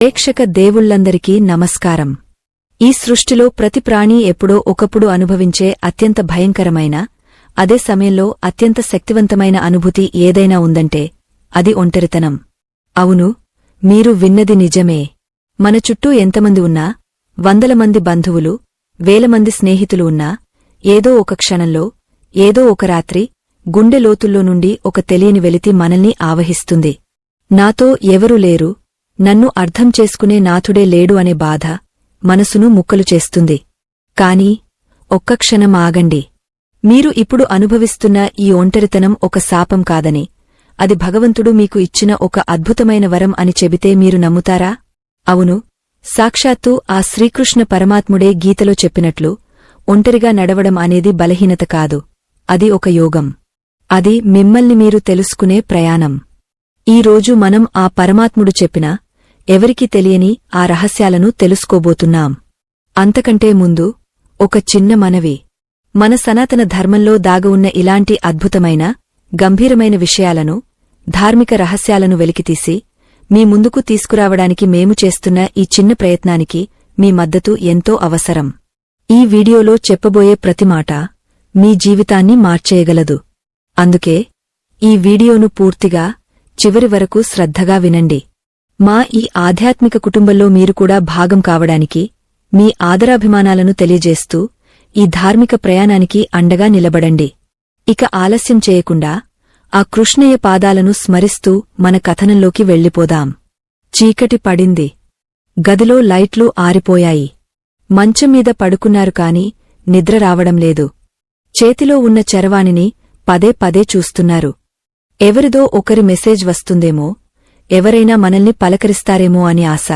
ప్రేక్షక దేవుళ్లందరికీ నమస్కారం. ఈ సృష్టిలో ప్రతి ప్రాణి ఎప్పుడో ఒకప్పుడు అనుభవించే అత్యంత భయంకరమైన, అదే సమయంలో అత్యంత శక్తివంతమైన అనుభూతి ఏదైనా ఉందంటే అది ఒంటరితనం. అవును, మీరు విన్నది నిజమే. మన చుట్టూ ఎంతమంది ఉన్నా, వందల మంది బంధువులు, వేలమంది స్నేహితులు ఉన్నా, ఏదో ఒక క్షణంలో, ఏదో ఒక రాత్రి గుండె లోతుల్లో నుండి ఒక తెలియని వెలితి మనల్ని ఆవహిస్తుంది. నాతో ఎవరూ లేరు, నన్ను అర్థం చేసుకునే నాథుడే లేడు అనే బాధ మనసును ముక్కలు చేస్తుంది. కాని ఒక్క క్షణం ఆగండి. మీరు ఇప్పుడు అనుభవిస్తున్న ఈ ఒంటరితనం ఒక శాపం కాదని, అది భగవంతుడు మీకు ఇచ్చిన ఒక అద్భుతమైన వరం అని చెబితే మీరు నమ్ముతారా? అవును, సాక్షాత్తు ఆ శ్రీకృష్ణ పరమాత్ముడే గీతలో చెప్పినట్లు, ఒంటరిగా నడవడం అనేది బలహీనత కాదు, అది ఒక యోగం. అది మిమ్మల్ని మీరు తెలుసుకునే ప్రయాణం. ఈ రోజు మనం ఆ పరమాత్ముడు చెప్పిన, ఎవరికీ తెలియని ఆ రహస్యాలను తెలుసుకోబోతున్నాం. అంతకంటే ముందు ఒక చిన్న మనవి. మన సనాతన ధర్మంలో దాగవున్న ఇలాంటి అద్భుతమైన, గంభీరమైన విషయాలను, ధార్మిక రహస్యాలను వెలికితీసి మీ ముందుకు తీసుకురావడానికి మేము చేస్తున్న ఈ చిన్న ప్రయత్నానికి మీ మద్దతు ఎంతో అవసరం. ఈ వీడియోలో చెప్పబోయే ప్రతి మాట మీ జీవితాన్ని మార్చేయగలదు. అందుకే ఈ వీడియోను పూర్తిగా చివరి వరకు శ్రద్ధగా వినండి. మా ఈ ఆధ్యాత్మిక కుటుంబంలో మీరు కూడా భాగం కావడానికి, మీ ఆదరాభిమానాలను తెలియజేస్తూ ఈ ధార్మిక ప్రయాణానికి అండగా నిలబడండి. ఇక ఆలస్యం చేయకుండా ఆ కృష్ణయ్య పాదాలను స్మరిస్తూ మన కథనంలోకి వెళ్ళిపోదాం. చీకటి పడింది. గదిలో లైట్లు ఆరిపోయాయి. మంచం మీద పడుకున్నారు కాని నిద్ర రావడం లేదు. చేతిలో ఉన్న చరవాణిని పదే పదే చూస్తున్నారు. ఎవరిదో ఒకరి మెసేజ్ వస్తుందేమో, ఎవరైనా మనల్ని పలకరిస్తారేమో అని ఆశ.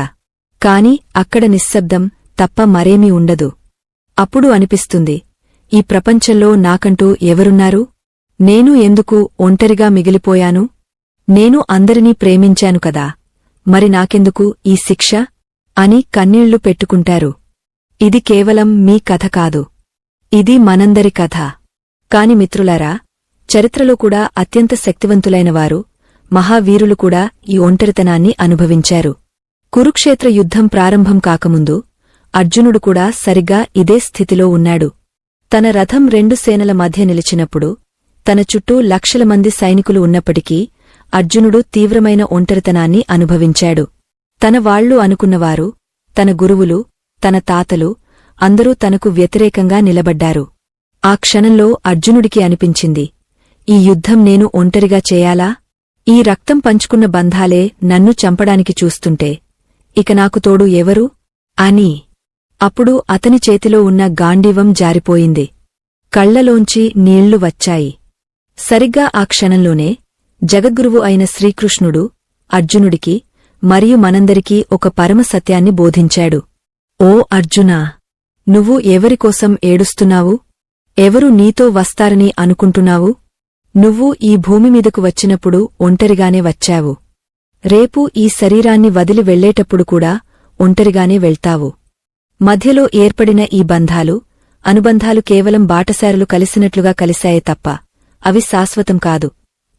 కాని అక్కడ నిశ్శబ్దం తప్ప మరేమీ ఉండదు. అప్పుడు అనిపిస్తుంది, ఈ ప్రపంచంలో నాకంటూ ఎవరున్నారు? నేను ఎందుకు ఒంటరిగా మిగిలిపోయాను? నేను అందరినీ ప్రేమించాను కదా, మరి నాకెందుకు ఈ శిక్ష? అని కన్నీళ్లు పెట్టుకుంటారు. ఇది కేవలం మీ కథ కాదు, ఇది మనందరి కథ. కాని మిత్రులారా, చరిత్రలో కూడా అత్యంత శక్తివంతులైనవారు, మహావీరులు కూడా ఈ ఒంటరితనాన్ని అనుభవించారు. కురుక్షేత్ర యుద్ధం ప్రారంభం కాకముందు అర్జునుడు కూడా సరిగ్గా ఇదే స్థితిలో ఉన్నాడు. తన రథం 2 సేనల మధ్య నిలిచినప్పుడు తన చుట్టూ లక్షల మంది సైనికులు ఉన్నప్పటికీ అర్జునుడు తీవ్రమైన ఒంటరితనాన్ని అనుభవించాడు. తన వాళ్లు అనుకున్నవారు, తన గురువులు, తన తాతలు అందరూ తనకు వ్యతిరేకంగా నిలబడ్డారు. ఆ క్షణంలో అర్జునుడికి అనిపించింది, ఈ యుద్ధం నేను ఒంటరిగా చేయాలా? ఈ రక్తం పంచుకున్న బంధాలే నన్ను చంపడానికి చూస్తుంటే ఇక నాకు తోడు ఎవరు? అని. అప్పుడు అతని చేతిలో ఉన్న గాండీవం జారిపోయింది. కళ్లలోంచి నీళ్లు వచ్చాయి. సరిగ్గా ఆ క్షణంలోనే జగద్గురువు అయిన శ్రీకృష్ణుడు అర్జునుడికి మరియు మనందరికీ ఒక పరమ సత్యాన్ని బోధించాడు. ఓ అర్జునా! నువ్వు ఎవరికోసం ఏడుస్తున్నావు? ఎవరు నీతో వస్తారని అనుకుంటున్నావు? నువ్వు ఈ భూమిమీదకు వచ్చినప్పుడు ఒంటరిగానే వచ్చావు. రేపు ఈ శరీరాన్ని వదిలి వెళ్లేటప్పుడు కూడా ఒంటరిగానే వెళ్తావు. మధ్యలో ఏర్పడిన ఈ బంధాలు, అనుబంధాలు కేవలం బాటసారులు కలిసినట్లుగా కలిశాయే తప్ప అవి శాశ్వతం కాదు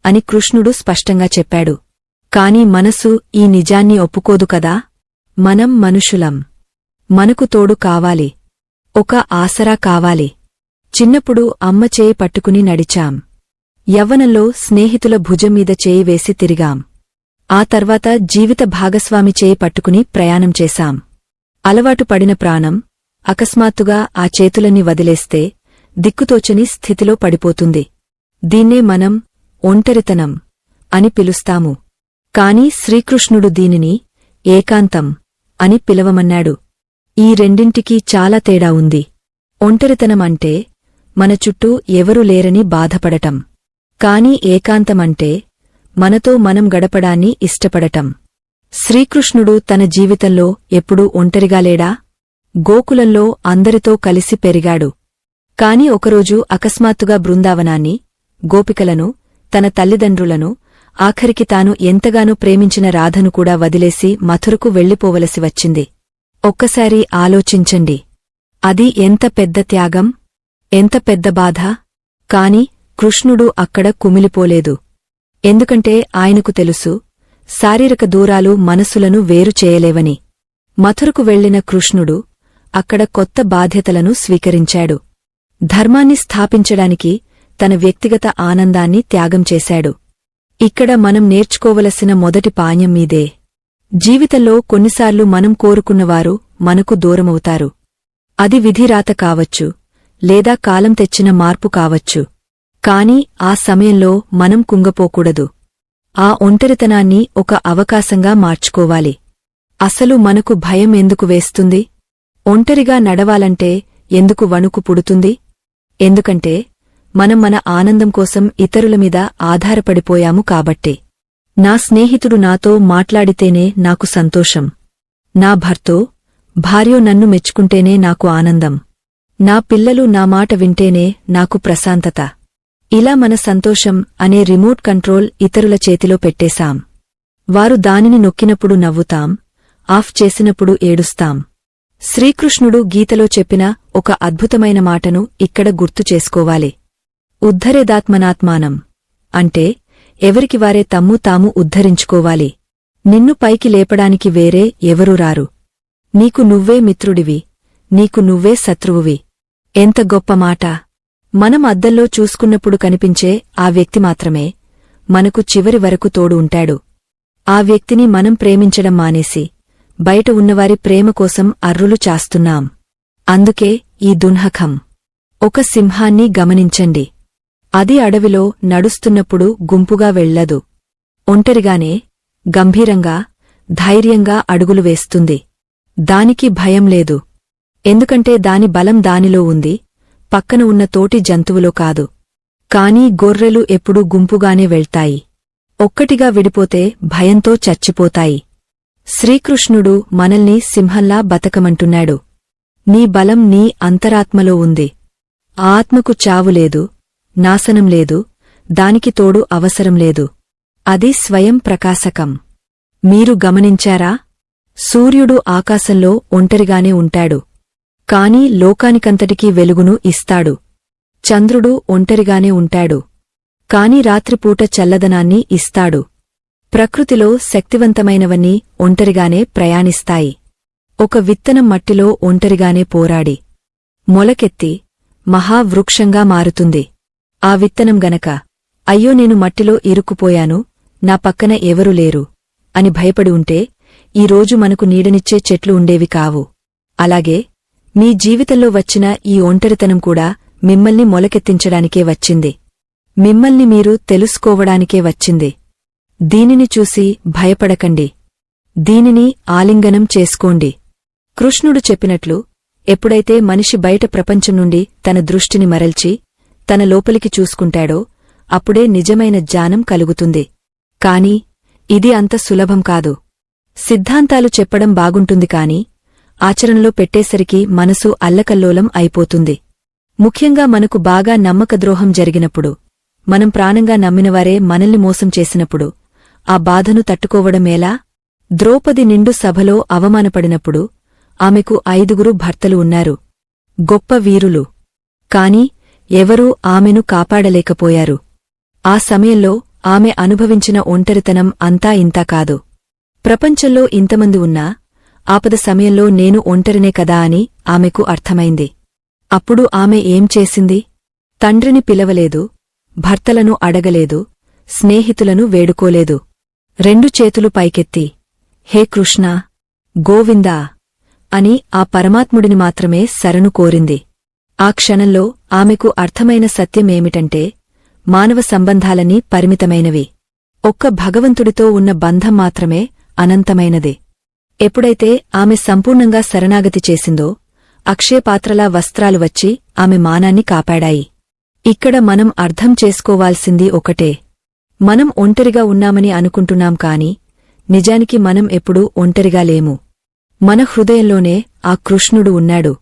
అని కృష్ణుడు స్పష్టంగా చెప్పాడు. కాని మనసు ఈ నిజాన్ని ఒప్పుకోదు కదా. మనం మనుషులం. మనకు తోడు కావాలి, ఒక ఆసరా కావాలి. చిన్నప్పుడు అమ్మ చేయి పట్టుకుని నడిచాం. యవ్వనంలో స్నేహితుల భుజం మీద చేయి వేసి తిరిగాం. ఆ తర్వాత జీవిత భాగస్వామి చేయి పట్టుకుని ప్రయాణం చేశాం. అలవాటు పడిన ప్రాణం అకస్మాత్తుగా ఆ చేతులన్నీ వదిలేస్తే దిక్కుతోచని స్థితిలో పడిపోతుంది. దీన్నే మనం ఒంటరితనం అని పిలుస్తాము. కాని శ్రీకృష్ణుడు దీనిని ఏకాంతం అని పిలవమన్నాడు. ఈ రెండింటికీ చాలా తేడా ఉంది. ఒంటరితనం అంటే మన చుట్టూ ఎవరూ లేరని బాధపడటం. కాని ఏకాంతమంటే మనతో మనం గడపడాన్ని ఇష్టపడటం. శ్రీకృష్ణుడు తన జీవితంలో ఎప్పుడూ ఒంటరిగా లేడా? గోకులంలో అందరితో కలిసి పెరిగాడు. కాని ఒకరోజు అకస్మాత్తుగా బృందావనాన్ని, గోపికలను, తన తల్లిదండ్రులను, ఆఖరికి తాను ఎంతగానో ప్రేమించిన రాధను కూడా వదిలేసి మథురకు వెళ్లిపోవలసి వచ్చింది. ఒక్కసారి ఆలోచించండి. అది ఎంత పెద్ద త్యాగం, ఎంత పెద్ద బాధ! కాని కృష్ణుడు అక్కడ కుమిలిపోలేదు. ఎందుకంటే ఆయనకు తెలుసు, శారీరక దూరాలు మనసులను వేరు చేయలేవని. మథురకు వెళ్లిన కృష్ణుడు అక్కడ కొత్త బాధ్యతలను స్వీకరించాడు. ధర్మాన్ని స్థాపించడానికి తన వ్యక్తిగత ఆనందాన్ని త్యాగం చేశాడు. ఇక్కడ మనం నేర్చుకోవలసిన మొదటి పాఠం మీదే. జీవితంలో కొన్నిసార్లు మనం కోరుకున్నవారు మనకు దూరమవుతారు. అది విధిరాత కావచ్చు, లేదా కాలం తెచ్చిన మార్పు కావచ్చు. కాని ఆ సమయంలో మనం కుంగపోకూడదు. ఆ ఒంటరితనాన్ని ఒక అవకాశంగా మార్చుకోవాలి. అసలు మనకు భయం ఎందుకు వేస్తుంది? ఒంటరిగా నడవాలంటే ఎందుకు వణుకు పుడుతుంది? ఎందుకంటే మనం మన ఆనందం కోసం ఇతరుల మీద ఆధారపడిపోయాము కాబట్టే. నా స్నేహితుడు నాతో మాట్లాడితేనే నాకు సంతోషం. నా భర్తో, భార్యో నన్ను మెచ్చుకుంటేనే నాకు ఆనందం. నా పిల్లలు నా మాట వింటేనే నాకు ప్రశాంతత. ఇలా మన సంతోషం అనే రిమోట్ కంట్రోల్ ఇతరుల చేతిలో పెట్టేశాం. వారు దానిని నొక్కినప్పుడు నవ్వుతాం, ఆఫ్ చేసినప్పుడు ఏడుస్తాం. శ్రీకృష్ణుడు గీతలో చెప్పిన ఒక అద్భుతమైన మాటను ఇక్కడ గుర్తు చేసుకోవాలి. ఉద్ధరేదాత్మనాత్మానం అంటే ఎవరికి వారే తమ్ము తాము ఉద్ధరించుకోవాలి. నిన్ను పైకి లేపడానికి వేరే ఎవరూ రారు. నీకు నువ్వే మిత్రుడివి, నీకు నువ్వే శత్రువువి. ఎంత గొప్ప మాట! మనం అద్దంలో చూసుకున్నప్పుడు కనిపించే ఆ వ్యక్తి మాత్రమే మనకు చివరి వరకు తోడు ఉంటాడు. ఆ వ్యక్తిని మనం ప్రేమించడం మానేసి బయట ఉన్నవారి ప్రేమ కోసం అర్రులు చాస్తున్నాం. అందుకే ఈ దున్హకం. ఒక సింహాన్ని గమనించండి. అది అడవిలో నడుస్తున్నప్పుడు గుంపుగా వెళ్ళదు. ఒంటరిగానే, గంభీరంగా, ధైర్యంగా అడుగులు వేస్తుంది. దానికి భయం లేదు. ఎందుకంటే దాని బలం దానిలో ఉంది, పక్కన ఉన్న తోటి జంతువులో కాదు. కాని గొర్రెలు ఎప్పుడూ గుంపుగానే వెళ్తాయి. ఒక్కటిగా విడిపోతే భయంతో చచ్చిపోతాయి. శ్రీకృష్ణుడు మనల్ని సింహంలా బతకమంటున్నాడు. నీ బలం నీ అంతరాత్మలో ఉంది. ఆ ఆత్మకు చావులేదు, నాశనం లేదు, దానికి తోడు అవసరం లేదు. అది స్వయం ప్రకాశకం. మీరు గమనించారా? సూర్యుడు ఆకాశంలో ఒంటరిగానే ఉంటాడు. కాని లోకానికంతటికీ వెలుగును ఇస్తాడు. చంద్రుడు ఒంటరిగానే ఉంటాడు. కాని రాత్రిపూట చల్లదనాన్ని ఇస్తాడు. ప్రకృతిలో శక్తివంతమైనవన్నీ ఒంటరిగానే ప్రయాణిస్తాయి. ఒక విత్తనం మట్టిలో ఒంటరిగానే పోరాడి మొలకెత్తి మహావృక్షంగా మారుతుంది. ఆ విత్తనం గనక అయ్యో నేను మట్టిలో ఇరుక్కుపోయాను, నా పక్కన ఎవరూ లేరు అని భయపడి ఉంటే ఈరోజు మనకు నీడనిచ్చే చెట్లు ఉండేవి కావు. అలాగే మీ జీవితంలో వచ్చిన ఈ ఒంటరితనం కూడా మిమ్మల్ని మొలకెత్తించడానికే వచ్చింది. మిమ్మల్ని మీరు తెలుసుకోవడానికే వచ్చింది. దీనిని చూసి భయపడకండి. దీనిని ఆలింగనం చేసుకోండి. కృష్ణుడు చెప్పినట్లు ఎప్పుడైతే మనిషి బయట ప్రపంచం నుండి తన దృష్టిని మరల్చి తన లోపలికి చూసుకుంటాడో అప్పుడే నిజమైన జ్ఞానం కలుగుతుంది. కాని ఇది అంత సులభం కాదు. సిద్ధాంతాలు చెప్పడం బాగుంటుంది కాని ఆచరణలో పెట్టేసరికి మనసు అల్లకల్లోలం అయిపోతుంది. ముఖ్యంగా మనకు బాగా నమ్మకద్రోహం జరిగినప్పుడు, మనం ప్రాణంగా నమ్మినవారే మనల్ని మోసం చేసినప్పుడు ఆ బాధను తట్టుకోవడమేలా? ద్రౌపది నిండు సభలో అవమానపడినప్పుడు ఆమెకు 5 భర్తలు ఉన్నారు. గొప్ప వీరులు. కాని ఎవరూ ఆమెను కాపాడలేకపోయారు. ఆ సమయంలో ఆమె అనుభవించిన ఒంటరితనం అంతా ఇంతా కాదు. ప్రపంచంలో ఇంతమంది ఉన్నా ఆపద సమయంలో నేను ఒంటరినే కదా అని ఆమెకు అర్థమైంది. అప్పుడు ఆమె ఏం చేసింది? తండ్రిని పిలవలేదు, భర్తలను అడగలేదు, స్నేహితులను వేడుకోలేదు. 2 చేతులు పైకెత్తి హే కృష్ణా, గోవిందా అని ఆ పరమాత్ముడిని మాత్రమే శరణు కోరింది. ఆ క్షణంలో ఆమెకు అర్థమైన సత్యమేమిటంటే మానవ సంబంధాలన్నీ పరిమితమైనవి. ఒక్క భగవంతుడితో ఉన్న బంధం మాత్రమే అనంతమైనది. ఎప్పుడైతే ఆమె సంపూర్ణంగా శరణాగతి చేసిందో అక్షయపాత్రలా వస్త్రాలు వచ్చి ఆమె మానాన్ని కాపాడాయి. ఇక్కడ మనం అర్థం చేసుకోవాల్సింది ఒకటే. మనం ఒంటరిగా ఉన్నామని అనుకుంటున్నాం కాని నిజానికి మనం ఎప్పుడూ ఒంటరిగా లేము. మన హృదయంలోనే ఆ కృష్ణుడు ఉన్నాడు.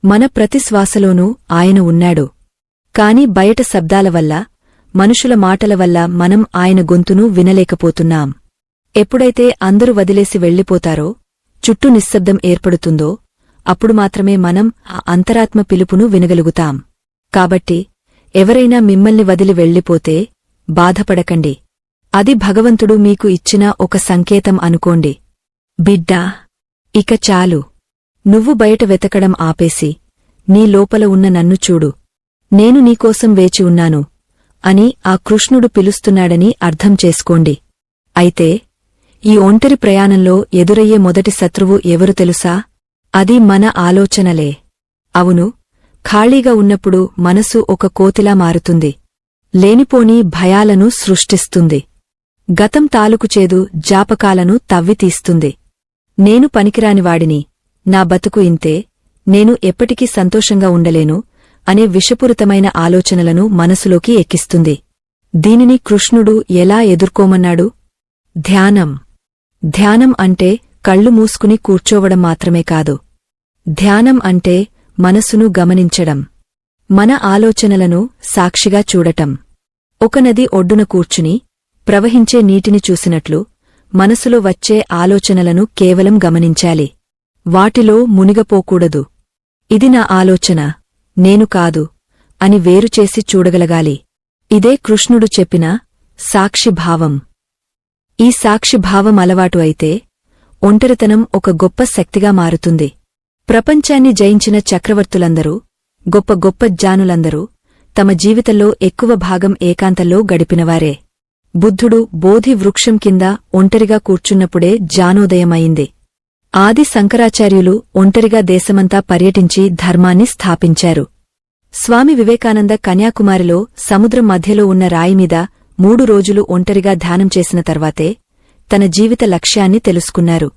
మన ప్రతి శ్వాసలోనూ ఆయన ఉన్నాడు. కాని బయట శబ్దాల వల్ల, మనుషుల మాటల వల్ల మనం ఆయన గొంతును వినలేకపోతున్నాం. ఎప్పుడైతే అందరూ వదిలేసి వెళ్ళిపోతారో, చుట్టూ నిశ్శబ్దం ఏర్పడుతుందో అప్పుడు మాత్రమే మనం ఆ అంతరాత్మ పిలుపును వినగలుగుతాం. కాబట్టి ఎవరైనా మిమ్మల్ని వదిలి వెళ్ళిపోతే బాధపడకండి. అది భగవంతుడు మీకు ఇచ్చిన ఒక సంకేతం అనుకోండి. బిడ్డా, ఇక చాలు. నువ్వు బయట వెతకడం ఆపేసి నీ లోపల ఉన్న నన్ను చూడు. నేను నీకోసం వేచి ఉన్నాను అని ఆ కృష్ణుడు పిలుస్తున్నాడని అర్థం చేసుకోండి. అయితే ఈ ఒంటరి ప్రయాణంలో ఎదురయ్యే మొదటి శత్రువు ఎవరు తెలుసా? అది మన ఆలోచనలే. అవును, ఖాళీగా ఉన్నప్పుడు మనసు ఒక కోతిలా మారుతుంది. లేనిపోని భయాలను సృష్టిస్తుంది. గతం తాలూకు చేదు జాపకాలను తవ్వితీస్తుంది. నేను పనికిరానివాడిని, నా బతుకు ఇంతే, నేను ఎప్పటికీ సంతోషంగా ఉండలేను అనే విషపూరితమైన ఆలోచనలను మనసులోకి ఎక్కిస్తుంది. దీనిని కృష్ణుడు ఎలా ఎదుర్కోమన్నాడు? ధ్యానం. ధ్యానం అంటే కళ్ళు మూసుకుని కూర్చోవడం మాత్రమే కాదు. ధ్యానం అంటే మనసును గమనించడం, మన ఆలోచనలను సాక్షిగా చూడటం. ఒక నది ఒడ్డున కూర్చుని ప్రవహించే నీటిని చూసినట్లు మనసులో వచ్చే ఆలోచనలను కేవలం గమనించాలి. వాటిలో మునిగపోకూడదు. ఇది నా ఆలోచన, నేను కాదు అని వేరుచేసి చూడగలగాలి. ఇదే కృష్ణుడు చెప్పిన సాక్షిభావం. ఈ సాక్షిభావం అలవాటు అయితే ఒంటరితనం ఒక గొప్ప శక్తిగా మారుతుంది. ప్రపంచాన్ని జయించిన చక్రవర్తులందరూ, గొప్ప గొప్ప జ్ఞానులందరూ తమ జీవితంలో ఎక్కువ భాగం ఏకాంతంలో గడిపినవారే. బుద్ధుడు బోధి వృక్షం కింద ఒంటరిగా కూర్చున్నప్పుడే జ్ఞానోదయమైంది. ఆది శంకరాచార్యులు ఒంటరిగా దేశమంతా పర్యటించి ధర్మాన్ని స్థాపించారు. స్వామి వివేకానంద కన్యాకుమారిలో సముద్రం మధ్యలో ఉన్న రాయిమీద 3 రోజులు ఒంటరిగా ధ్యానం చేసిన తర్వాతే తన జీవిత లక్ష్యాన్ని తెలుసుకున్నారు.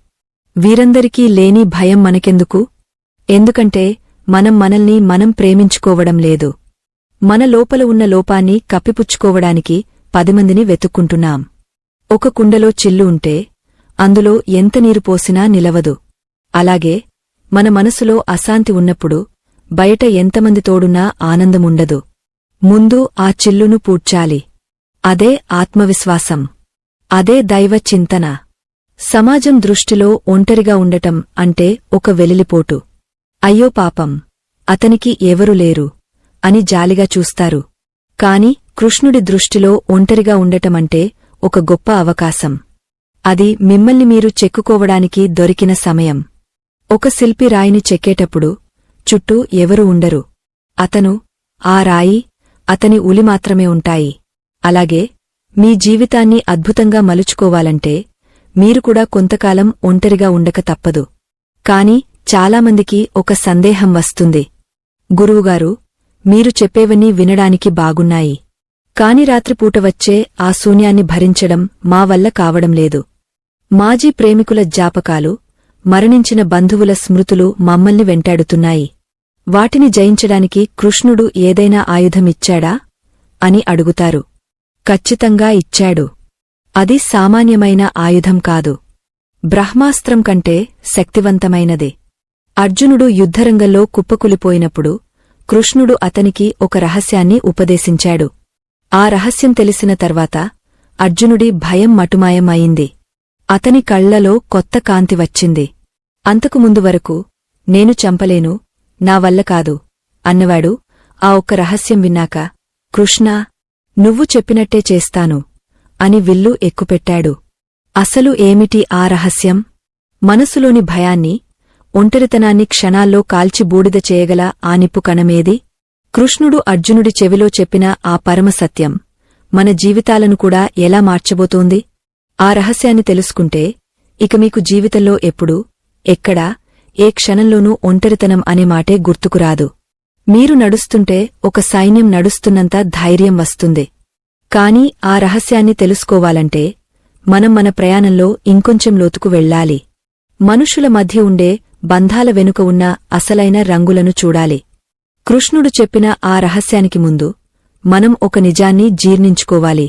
వీరందరికీ లేని భయం మనకెందుకు? ఎందుకంటే మనం మనల్ని మనం ప్రేమించుకోవడం లేదు. మన లోపల ఉన్న లోపాన్ని కప్పిపుచ్చుకోవడానికి 10 మందిని వెతుక్కుంటున్నాం. ఒక కుండలో చిల్లు ఉంటే అందులో ఎంత నీరు పోసినా నిలవదు. అలాగే మన మనసులో అశాంతి ఉన్నప్పుడు బయట ఎంతమంది తోడున్నా ఆనందముండదు. ముందు ఆ చిల్లును పూడ్చాలి. అదే ఆత్మవిశ్వాసం. అదే దైవ చింతన. సమాజం దృష్టిలో ఒంటరిగా ఉండటం అంటే ఒక వెలిలిపోటు. అయ్యో పాపం, అతనికి ఎవరు లేరు అని జాలిగా చూస్తారు. కాని కృష్ణుడి దృష్టిలో ఒంటరిగా ఉండటమంటే ఒక గొప్ప అవకాశం. అది మిమ్మల్ని మీరు చెక్కుకోవడానికి దొరికిన సమయం. ఒక శిల్పి రాయిని చెక్కేటప్పుడు చుట్టూ ఎవరూ ఉండరు. అతను, ఆ రాయి, అతని ఉలి మాత్రమే ఉంటాయి. అలాగే మీ జీవితాన్ని అద్భుతంగా మలుచుకోవాలంటే మీరు కూడా కొంతకాలం ఒంటరిగా ఉండక తప్పదు. కాని చాలామందికి ఒక సందేహం వస్తుంది. గురువుగారు, మీరు చెప్పేవన్నీ వినడానికి బాగున్నాయి. కాని రాత్రిపూట వచ్చే ఆ శూన్యాన్ని భరించడం మా వల్ల కావడం లేదు. మాజీ ప్రేమికుల జ్ఞాపకాలు, మరణించిన బంధువుల స్మృతులు మమ్మల్ని వెంటాడుతున్నాయి. వాటిని జయించడానికి కృష్ణుడు ఏదైనా ఆయుధమిచ్చాడా అని అడుగుతారు. ఖచ్చితంగా ఇచ్చాడు. అది సామాన్యమైన ఆయుధం కాదు. బ్రహ్మాస్త్రం కంటే శక్తివంతమైనదే. అర్జునుడు యుద్ధరంగంలో కుప్పకులిపోయినప్పుడు కృష్ణుడు అతనికి ఒక రహస్యాన్ని ఉపదేశించాడు. ఆ రహస్యం తెలిసిన తర్వాత అర్జునుడి భయం మటుమాయం అయింది. అతని కళ్లలో కొత్త కాంతి వచ్చింది. అంతకుముందు వరకు నేను చంపలేను, నా వల్ల కాదు అన్నవాడు ఆ ఒక్క రహస్యం విన్నాక, కృష్ణా, నువ్వు చెప్పినట్టే చేస్తాను అని విల్లు ఎక్కుపెట్టాడు. అసలు ఏమిటి ఆ రహస్యం? మనసులోని భయాన్ని, ఒంటరితనాన్ని క్షణాల్లో కాల్చి బూడిద చేయగల ఆ నిప్పు కణమేది? కృష్ణుడు అర్జునుడి చెవిలో చెప్పిన ఆ పరమసత్యం మన జీవితాలను కూడా ఎలా మార్చబోతోంది? ఆ రహస్యాన్ని తెలుసుకుంటే ఇక మీకు జీవితంలో ఎప్పుడు, ఎక్కడా, ఏ క్షణంలోనూ ఒంటరితనం అనే మాటే గుర్తుకురాదు. మీరు నడుస్తుంటే ఒక సైన్యం నడుస్తున్నంత ధైర్యం వస్తుంది. కాని ఆ రహస్యాన్ని తెలుసుకోవాలంటే మనం మన ప్రయాణంలో ఇంకొంచెం లోతుకు వెళ్ళాలి. మనుషుల మధ్య ఉండే బంధాల వెనుక ఉన్న అసలైన రంగులను చూడాలి. కృష్ణుడు చెప్పిన ఆ రహస్యానికి ముందు మనం ఒక నిజాన్ని జీర్ణించుకోవాలి.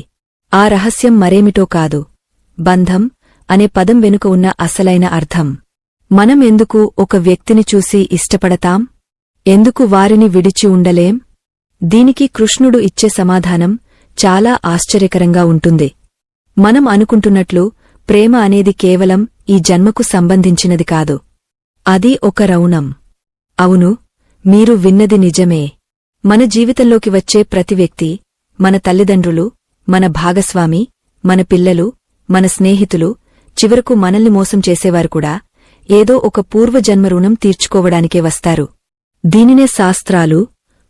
ఆ రహస్యం మరేమిటో కాదు, బంధం అనే పదం వెనుక ఉన్న అసలైన అర్థం. మనం ఎందుకు ఒక వ్యక్తిని చూసి ఇష్టపడతాం? ఎందుకు వారిని విడిచి ఉండలేం? దీనికి కృష్ణుడు ఇచ్చే సమాధానం చాలా ఆశ్చర్యకరంగా ఉంటుంది. మనం అనుకుంటున్నట్లు ప్రేమ అనేది కేవలం ఈ జన్మకు సంబంధించినది కాదు. అది ఒక రౌణం. అవును, మీరు విన్నది నిజమే. మన జీవితంలోకి వచ్చే ప్రతి వ్యక్తి, మన తల్లిదండ్రులు, మన భాగస్వామి, మన పిల్లలు, మన స్నేహితులు, చివరకు మనల్ని మోసం చేసేవారు కూడా ఏదో ఒక పూర్వజన్మ రుణం తీర్చుకోవడానికే వస్తారు. దీనినే శాస్త్రాలు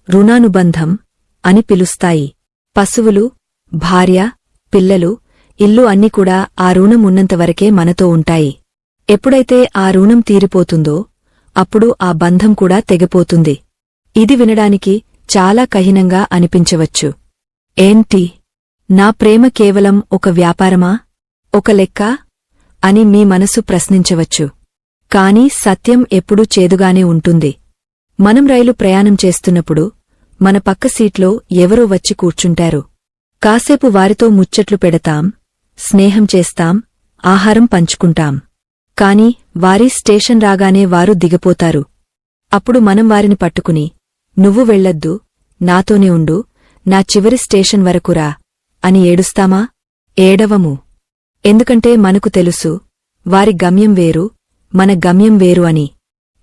రుణానుబంధం అని పిలుస్తాయి. పశువులు, భార్య, పిల్లలు, ఇల్లు అన్నీ కూడా ఆ రుణం ఉన్నంతవరకే మనతో ఉంటాయి. ఎప్పుడైతే ఆ రుణం తీరిపోతుందో అప్పుడు ఆ బంధం కూడా తెగిపోతుంది. ఇది వినడానికి చాలా కఠినంగా అనిపించవచ్చు. ఏంటి, నా ప్రేమ కేవలం ఒక వ్యాపారమా, ఒక లెక్క అని మీ మనసు ప్రశ్నించవచ్చు. కాని సత్యం ఎప్పుడూ చేదుగానే ఉంటుంది. మనం రైలు ప్రయాణం చేస్తున్నప్పుడు మన పక్క సీట్లో ఎవరో వచ్చి కూర్చుంటారు. కాసేపు వారితో ముచ్చట్లు పెడతాం, స్నేహం చేస్తాం, ఆహారం పంచుకుంటాం. కాని వారి స్టేషన్ రాగానే వారు దిగిపోతారు. అప్పుడు మనం వారిని పట్టుకుని, నువ్వు వెళ్ళొద్దు, నాతోనే ఉండు, నా చివరి స్టేషన్ వరకురా అని ఏడుస్తామా? ఏడవము. ఎందుకంటే మనకు తెలుసు, వారి గమ్యం వేరు, మన గమ్యం వేరు అని.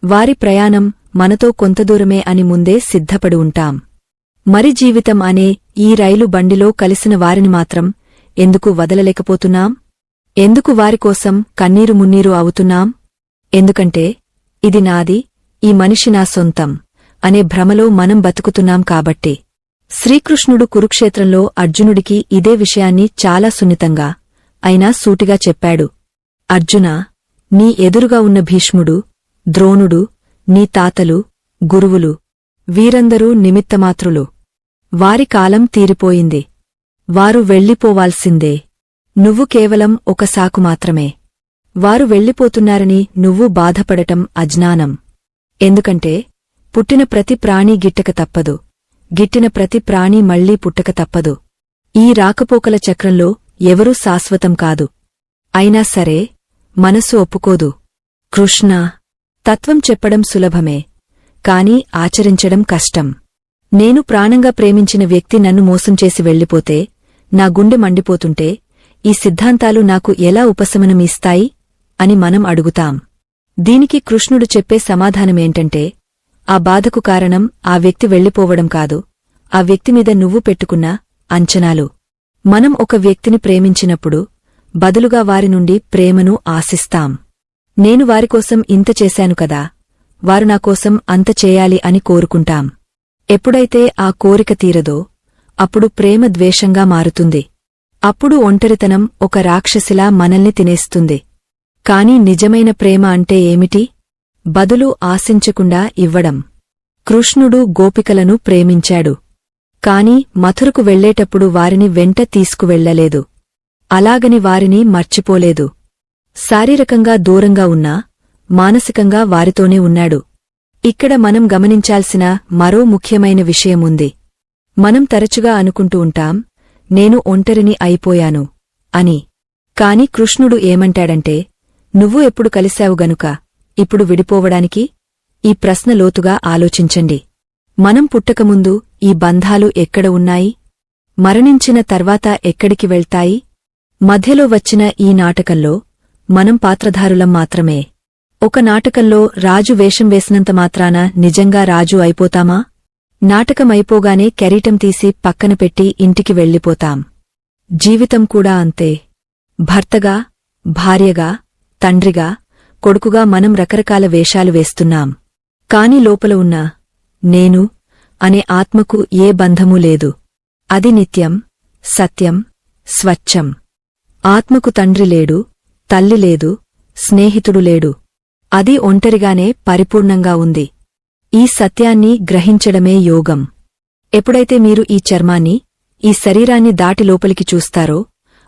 వారి ప్రయాణం మనతో కొంత దూరమే అని ముందే సిద్ధపడి ఉంటాం. మరి జీవితం అనే ఈ రైలు బండిలో కలిసిన వారిని మాత్రం ఎందుకు వదలలేకపోతున్నాం? ఎందుకు వారికోసం కన్నీరు మున్నీరు అవుతున్నాం? ఎందుకంటే ఇది నాది, ఈ మనిషి నా సొంతం అనే భ్రమలో మనం బతుకుతున్నాం కాబట్టి. శ్రీకృష్ణుడు కురుక్షేత్రంలో అర్జునుడికి ఇదే విషయాన్ని చాలా సున్నితంగా అయినా సూటిగా చెప్పాడు. అర్జునా, నీ ఎదురుగా ఉన్న భీష్ముడు, ద్రోణుడు, నీ తాతలు, గురువులు, వీరందరూ నిమిత్తమాత్రులు. వారి కాలం తీరిపోయింది. వారు వెళ్ళిపోవాల్సిందే. నువ్వు కేవలం ఒక సాకు మాత్రమే. వారు వెళ్ళిపోతున్నారని నువ్వు బాధపడటం అజ్ఞానం. ఎందుకంటే పుట్టిన ప్రతి ప్రాణీ గిట్టక తప్పదు, గిట్టిన ప్రతి ప్రాణీ మళ్లీ పుట్టక తప్పదు. ఈ రాకపోకల చక్రంలో ఎవరూ శాశ్వతం కాదు. అయినా సరే మనసు ఒప్పుకోదు. కృష్ణ, తత్వం చెప్పడం సులభమే, కాని ఆచరించడం కష్టం. నేను ప్రాణంగా ప్రేమించిన వ్యక్తి నన్ను మోసం చేసి వెళ్ళిపోతే, నా గుండె మండిపోతుంటే ఈ సిద్ధాంతాలు నాకు ఎలా ఉపశమనమిస్తాయి అని మనం అడుగుతాం. దీనికి కృష్ణుడు చెప్పే సమాధానమేంటంటే, ఆ బాధకు కారణం ఆ వ్యక్తి వెళ్ళిపోవడం కాదు, ఆ వ్యక్తిమీద నువ్వు పెట్టుకున్న అంచనాలు. మనం ఒక వ్యక్తిని ప్రేమించినప్పుడు బదులుగా వారి నుండి ప్రేమను ఆశిస్తాం. నేను వారికోసం ఇంత చేశాను కదా, వారు నాకోసం అంత చేయాలి అని కోరుకుంటాం. ఎప్పుడైతే ఆ కోరిక తీరదో అప్పుడు ప్రేమ ద్వేషంగా మారుతుంది. అప్పుడు ఒంటరితనం ఒక రాక్షసిలా మనల్ని తినేస్తుంది. కాని నిజమైన ప్రేమ అంటే ఏమిటి? బదులు ఆశించకుండా ఇవ్వడం. కృష్ణుడు గోపికలను ప్రేమించాడు. కాని మథురకు వెళ్లేటప్పుడు వారిని వెంట తీసుకువెళ్లలేదు. అలాగని వారిని మర్చిపోలేదు. శారీరకంగా దూరంగా ఉన్నా మానసికంగా వారితోనే ఉన్నాడు. ఇక్కడ మనం గమనించాల్సిన మరో ముఖ్యమైన విషయముంది. మనం తరచుగా అనుకుంటూ ఉంటాం, నేను ఒంటరిని అయిపోయాను అని. కాని కృష్ణుడు ఏమంటాడంటే, నువ్వు ఎప్పుడు కలిశావు గనుక ఇప్పుడు విడిపోవడానికి? ఈ ప్రశ్న లోతుగా ఆలోచించండి. మనం పుట్టకముందు ఈ బంధాలు ఎక్కడ ఉన్నాయి? మరణించిన తర్వాత ఎక్కడికి వెళ్తాయి? మధ్యలో వచ్చిన ఈ నాటకంలో మనం పాత్రధారులం మాత్రమే. ఒక నాటకంలో రాజు వేషం వేసినంత మాత్రాన నిజంగా రాజు అయిపోతామా? నాటకమైపోగానే కెరీటం తీసి పక్కన పెట్టి ఇంటికి వెళ్ళిపోతాం. జీవితం కూడా అంతే. భర్తగా, భార్యగా, తండ్రిగా, కొడుకుగా మనం రకరకాల వేషాలు వేస్తున్నాం. కాని లోపల ఉన్న నేను అనే ఆత్మకు ఏ బంధమూ లేదు. అది నిత్యం, సత్యం, స్వచ్ఛం. ఆత్మకు తండ్రి లేడు, తల్లి లేదు, స్నేహితుడు లేడు. అది ఒంటరిగానే పరిపూర్ణంగా ఉంది. ఈ సత్యాన్ని గ్రహించడమే యోగం. ఎప్పుడైతే మీరు ఈ చర్మాన్ని, ఈ శరీరాన్ని దాటి లోపలికి చూస్తారో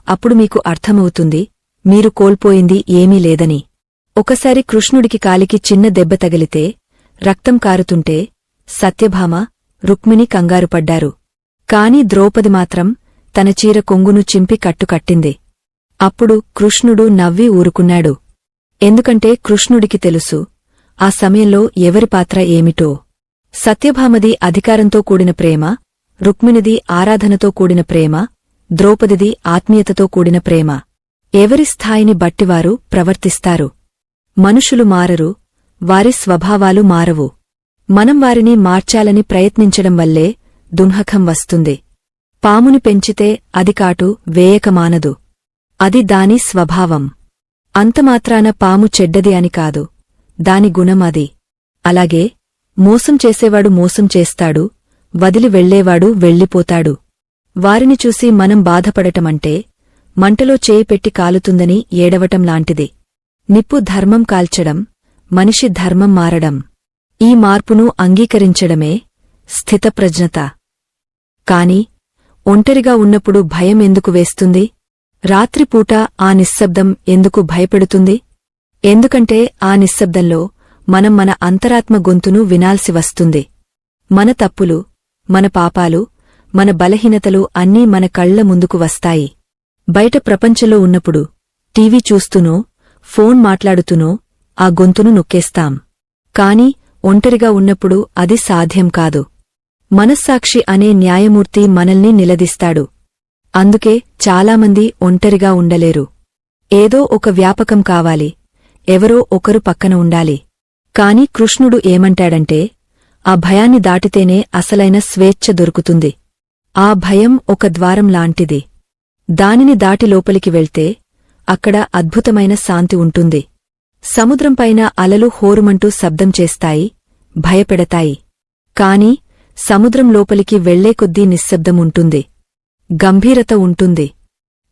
అప్పుడు మీకు అర్థమవుతుంది, మీరు కోల్పోయింది ఏమీ లేదని. ఒకసారి కృష్ణుడికి కాలికి చిన్న దెబ్బ తగిలితే రక్తం కారుతుంటే సత్యభామ, రుక్మిణి కంగారుపడ్డారు. కాని ద్రౌపది మాత్రం తన చీర కొంగును చింపి కట్టుకట్టింది. అప్పుడు కృష్ణుడు నవ్వి ఊరుకున్నాడు. ఎందుకంటే కృష్ణుడికి తెలుసు, ఆ సమయంలో ఎవరి పాత్ర ఏమిటో. సత్యభామది అధికారంతో కూడిన ప్రేమ, రుక్మిణిది ఆరాధనతో కూడిన ప్రేమ, ద్రౌపదిది ఆత్మీయతతో కూడిన ప్రేమ. ఎవరి స్థాయిని బట్టివారు ప్రవర్తిస్తారు. మనుషులు మారరు, వారి స్వభావాలు మారవు. మనం వారిని మార్చాలని ప్రయత్నించడం వల్లే దుంహకం వస్తుంది. పాముని పెంచితే అది కాటు వేయక మానదు. అది దాని స్వభావం. అంతమాత్రాన పాము చెడ్డది అని కాదు, దాని గుణం అది. అలాగే మోసం చేసేవాడు మోసం చేస్తాడు, వదిలి వెళ్లేవాడు వెళ్ళిపోతాడు. వారిని చూసి మనం బాధపడటమంటే మంటలో చేయి పెట్టి కాలుతుందని ఏడవటం లాంటిది. నిప్పు ధర్మం కాల్చడం, మనిషి ధర్మం మారడం. ఈ మార్పును అంగీకరించడమే స్థితప్రజ్ఞత. కాని ఒంటరిగా ఉన్నప్పుడు భయం ఎందుకు వేస్తుంది? రాత్రిపూట ఆ నిశ్శబ్దం ఎందుకు భయపెడుతుంది? ఎందుకంటే ఆ నిశ్శబ్దంలో మనం మన అంతరాత్మ గొంతును వినాల్సి వస్తుంది. మన తప్పులు, మన పాపాలు, మన బలహీనతలు అన్నీ మన కళ్ల ముందుకు వస్తాయి. బయట ప్రపంచంలో ఉన్నప్పుడు టీవీ చూస్తూనో ఫోన్ మాట్లాడుతూనో ఆ గొంతును నొక్కేస్తాం. కాని ఒంటరిగా ఉన్నప్పుడు అది సాధ్యం కాదు. మనస్సాక్షి అనే న్యాయమూర్తి మనల్ని నిలదీస్తాడు. అందుకే చాలామంది ఒంటరిగా ఉండలేరు. ఏదో ఒక వ్యాపకం కావాలి, ఎవరో ఒకరు పక్కన ఉండాలి. కాని కృష్ణుడు ఏమంటాడంటే, ఆ భయాన్ని దాటితేనే అసలైన స్వేచ్ఛ దొరుకుతుంది. ఆ భయం ఒక ద్వారం లాంటిది. దానిని దాటి లోపలికి వెళ్తే అక్కడ అద్భుతమైన శాంతి ఉంటుంది. సముద్రంపైన అలలు హోరుమంటూ శబ్దం చేస్తాయి, భయపెడతాయి. కాని సముద్రం లోపలికి వెళ్లే కొద్దీ నిశ్శబ్దముంటుంది, గంభీరత ఉంటుంది.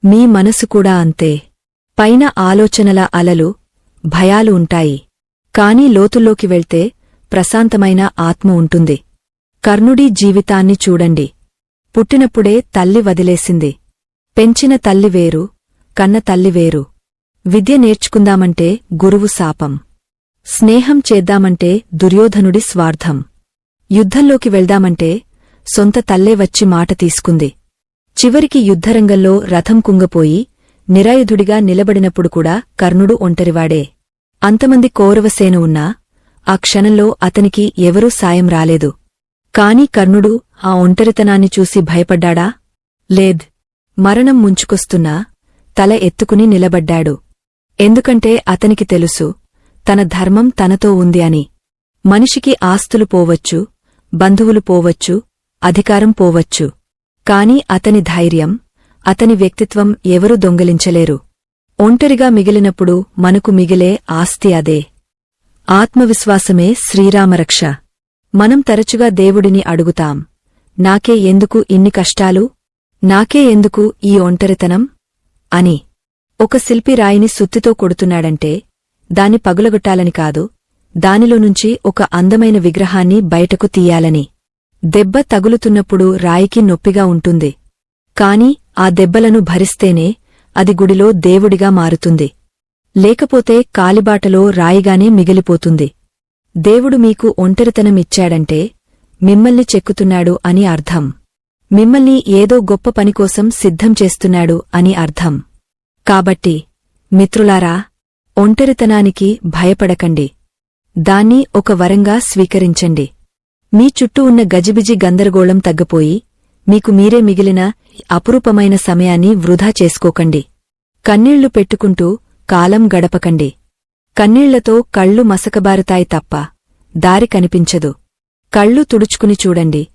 మీ మనసు కూడా అంతే. పైన ఆలోచనల అలలు, భయాలు ఉంటాయి. కాని లోతుల్లోకి వెళ్తే ప్రశాంతమైన ఆత్మ ఉంటుంది. కర్ణుడి జీవితాన్ని చూడండి. పుట్టినప్పుడే తల్లి వదిలేసింది. పెంచిన తల్లి వేరు, కన్న తల్లి వేరు. విద్య నేర్చుకుందామంటే గురువు శాపం. స్నేహం చేద్దామంటే దుర్యోధనుడి స్వార్థం. యుద్ధంలోకి వెళ్దామంటే సొంత తల్లే వచ్చి మాట తీసుకుంది. చివరికి యుద్ధరంగంలో రథం కుంగపోయి నిరాయుధుడిగా నిలబడినప్పుడు కూడా కర్ణుడు ఒంటరివాడే. అంతమంది కౌరవసేన ఉన్నా ఆ క్షణంలో అతనికి ఎవరూ సాయం రాలేదు. కాని కర్ణుడు ఆ ఒంటరితనాన్ని చూసి భయపడ్డాడా? లేద్. మరణం ముంచుకొస్తున్నా తల ఎత్తుకుని నిలబడ్డాడు. ఎందుకంటే అతనికి తెలుసు, తన ధర్మం తనతో ఉంది అని. మనిషికి ఆస్తులు పోవచ్చు, బంధువులు పోవచ్చు, అధికారం పోవచ్చు. కాని అతని ధైర్యం, అతని వ్యక్తిత్వం ఎవరూ దొంగిలించలేరు. ఒంటరిగా మిగిలినప్పుడు మనకు మిగిలే ఆస్తి అదే. ఆత్మవిశ్వాసమే శ్రీరామరక్ష. మనం తరచుగా దేవుడిని అడుగుతాం, నాకే ఎందుకు ఇన్ని కష్టాలు? నాకే ఎందుకు ఈ ఒంటరితనం? అని. ఒక శిల్పి రాయిని సుత్తితో కొడుతున్నాడంటే దాన్ని పగులగొట్టాలని కాదు, దానిలో నుంచి ఒక అందమైన విగ్రహాన్ని బయటకు తీయాలని. దెబ్బ తగులుతున్నప్పుడు రాయికి నొప్పిగా ఉంటుంది. కాని ఆ దెబ్బలను భరిస్తేనే అది గుడిలో దేవుడిగా మారుతుంది. లేకపోతే కాలిబాటలో రాయిగానే మిగిలిపోతుంది. దేవుడు మీకు ఒంటరితనమిచ్చాడంటే మిమ్మల్ని చెక్కుతున్నాడు అని అర్థం. మిమ్మల్ని ఏదో గొప్ప పనికోసం సిద్ధం చేస్తున్నాడు అని అర్థం. కాబట్టి మిత్రులారా, ఒంటరితనానికి భయపడకండి. దాన్ని ఒక వరంగా స్వీకరించండి. మీ చుట్టూ ఉన్న గజిబిజి గందరగోళం తగ్గపోయి మీకు మీరే మిగిలిన అపురూపమైన సమయాన్ని వృధా చేసుకోకండి. కన్నీళ్లు పెట్టుకుంటూ కాలం గడపకండి. కన్నీళ్లతో కళ్ళు మసకబారుతాయి తప్ప దారి కనిపించదు. కళ్ళు తుడుచుకుని చూడండి,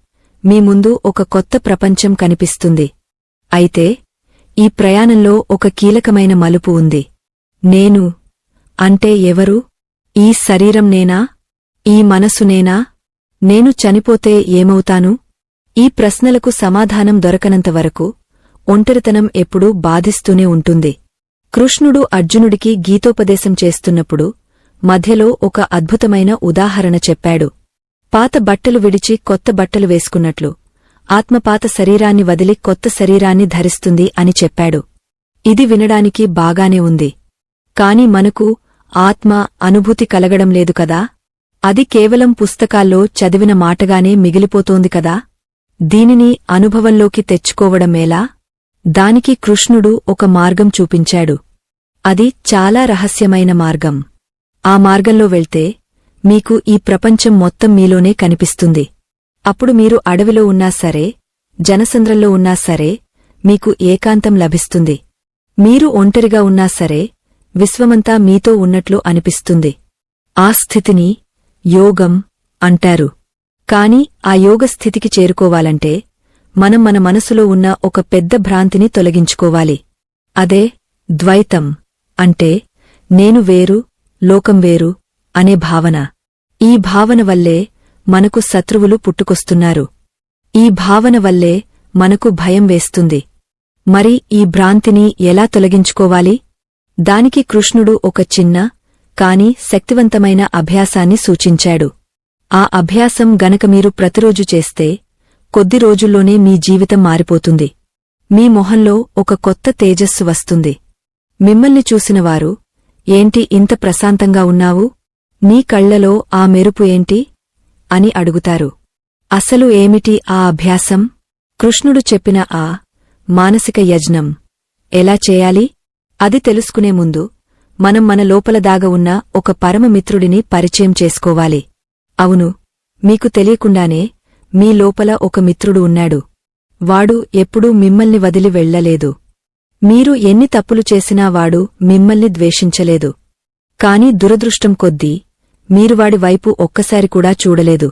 మీ ముందు ఒక కొత్త ప్రపంచం కనిపిస్తుంది. అయితే ఈ ప్రయాణంలో ఒక కీలకమైన మలుపు ఉంది. నేను అంటే ఎవరు? ఈ శరీరం నేనా? ఈ మనసు నేనా? నేను చనిపోతే ఏమవుతాను? ఈ ప్రశ్నలకు సమాధానం దొరకనంతవరకు ఒంటరితనం ఎప్పుడూ బాధిస్తూనే ఉంటుంది. కృష్ణుడు అర్జునుడికి గీతోపదేశం చేస్తున్నప్పుడు మధ్యలో ఒక అద్భుతమైన ఉదాహరణ చెప్పాడు. పాత బట్టలు విడిచి కొత్త బట్టలు వేసుకున్నట్లు ఆత్మ పాత శరీరాన్ని వదిలి కొత్త శరీరాన్ని ధరిస్తుంది అని చెప్పాడు. ఇది వినడానికి బాగానే ఉంది. కాని మనకు ఆత్మ అనుభూతి కలగడం లేదు కదా. అది కేవలం పుస్తకాల్లో చదివిన మాటగానే మిగిలిపోతోంది కదా. దీనిని అనుభవంలోకి తెచ్చుకోవడమేలా? దానికి కృష్ణుడు ఒక మార్గం చూపించాడు. అది చాలా రహస్యమైన మార్గం. ఆ మార్గంలో వెళ్తే మీకు ఈ ప్రపంచం మొత్తం మీలోనే కనిపిస్తుంది. అప్పుడు మీరు అడవిలో ఉన్నా సరే, జనసంద్రంలో ఉన్నా సరే మీకు ఏకాంతం లభిస్తుంది. మీరు ఒంటరిగా ఉన్నా సరే విశ్వమంతా మీతో ఉన్నట్లు అనిపిస్తుంది. ఆ స్థితిని యోగం అంటారు. కాని ఆ యోగస్థితికి చేరుకోవాలంటే మనం మన మనసులో ఉన్న ఒక పెద్ద భ్రాంతిని తొలగించుకోవాలి. అదే ద్వైతం అంటే నేను వేరు లోకం వేరు అనే భావన. ఈ భావన వల్లే మనకు శత్రువులు పుట్టుకొస్తున్నారు. ఈ భావన వల్లే మనకు భయం వేస్తుంది. మరి ఈ భ్రాంతిని ఎలా తొలగించుకోవాలి? దానికి కృష్ణుడు ఒక చిన్న కాని శక్తివంతమైన అభ్యాసాన్ని సూచించాడు. ఆ అభ్యాసం గనక మీరు ప్రతిరోజు చేస్తే కొద్ది రోజుల్లోనే మీ జీవితం మారిపోతుంది. మీ మొహంలో ఒక కొత్త తేజస్సు వస్తుంది. మిమ్మల్ని చూసినవారు, ఏంటి ఇంత ప్రశాంతంగా ఉన్నావు? నీ కళ్లలో ఆ మెరుపు ఏంటి అని అడుగుతారు. అసలు ఏమిటి ఆ అభ్యాసం? కృష్ణుడు చెప్పిన ఆ మానసిక యజ్ఞం ఎలా చేయాలి? అది తెలుసుకునే ముందు మనం మన లోపల దాగ ఉన్న ఒక పరమమిత్రుడిని పరిచయం చేసుకోవాలి. అవును, మీకు తెలియకుండానే మీ లోపల ఒక మిత్రుడు ఉన్నాడు. వాడు ఎప్పుడూ మిమ్మల్ని వదిలి వెళ్లలేదు. మీరు ఎన్ని తప్పులు చేసినా వాడు మిమ్మల్ని ద్వేషించలేదు. కాని దురదృష్టం కొద్దీ మీరు వాడి వైపు ఒక్కసారి కూడా చూడలేదు.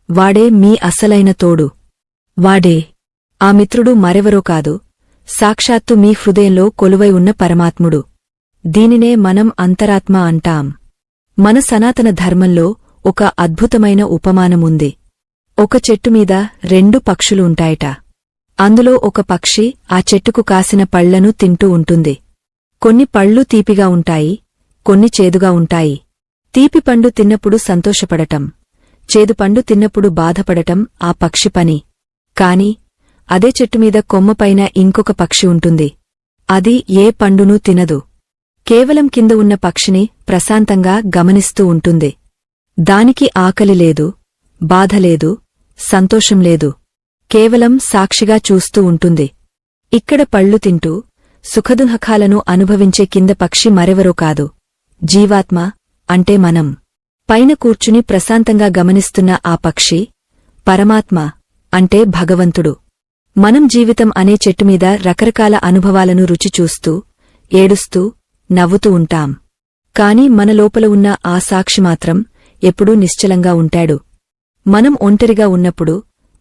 వాడే మీ అసలైన తోడు. వాడే ఆ మిత్రుడు మరెవరో కాదు, సాక్షాత్తు మీ హృదయంలో కొలువై ఉన్న పరమాత్ముడు. దీనినే మనం అంతరాత్మ అంటాం. మన సనాతన ధర్మంలో ఒక అద్భుతమైన ఉపమానముంది. ఒక చెట్టుమీద 2 పక్షులు ఉంటాయట. అందులో ఒక పక్షి ఆ చెట్టుకు కాసిన పళ్లను తింటూ ఉంటుంది. కొన్ని పళ్ళు తీపిగా ఉంటాయి, కొన్ని చేదుగా ఉంటాయి. తీపి పండు తిన్నప్పుడు సంతోషపడటం, చేదు పండు తిన్నప్పుడు బాధపడటం ఆ పక్షి పని. కాని అదే చెట్టుమీద కొమ్మపైన ఇంకొక పక్షి ఉంటుంది. అది ఏ పండునూ తినదు. కేవలం కింద ఉన్న పక్షిని ప్రశాంతంగా గమనిస్తూ ఉంటుంది. దానికి ఆకలి లేదు, బాధలేదు, సంతోషం లేదు. కేవలం సాక్షిగా చూస్తూ ఉంటుంది. ఇక్కడ పళ్ళు తింటూ సుఖదుఃఖాలను అనుభవించే కింద పక్షి మరెవరో కాదు, జీవాత్మ అంటే మనం. పైన కూర్చుని ప్రశాంతంగా గమనిస్తున్న ఆ పక్షి పరమాత్మ అంటే భగవంతుడు. మనం జీవితం అనే చెట్టుమీద రకరకాల అనుభవాలను రుచి చూస్తూ, ఏడుస్తూ, నవ్వుతూ ఉంటాం. కాని మన లోపల ఉన్న ఆ సాక్షి మాత్రం ఎప్పుడూ నిశ్చలంగా ఉంటాడు. మనం ఒంటరిగా ఉన్నప్పుడు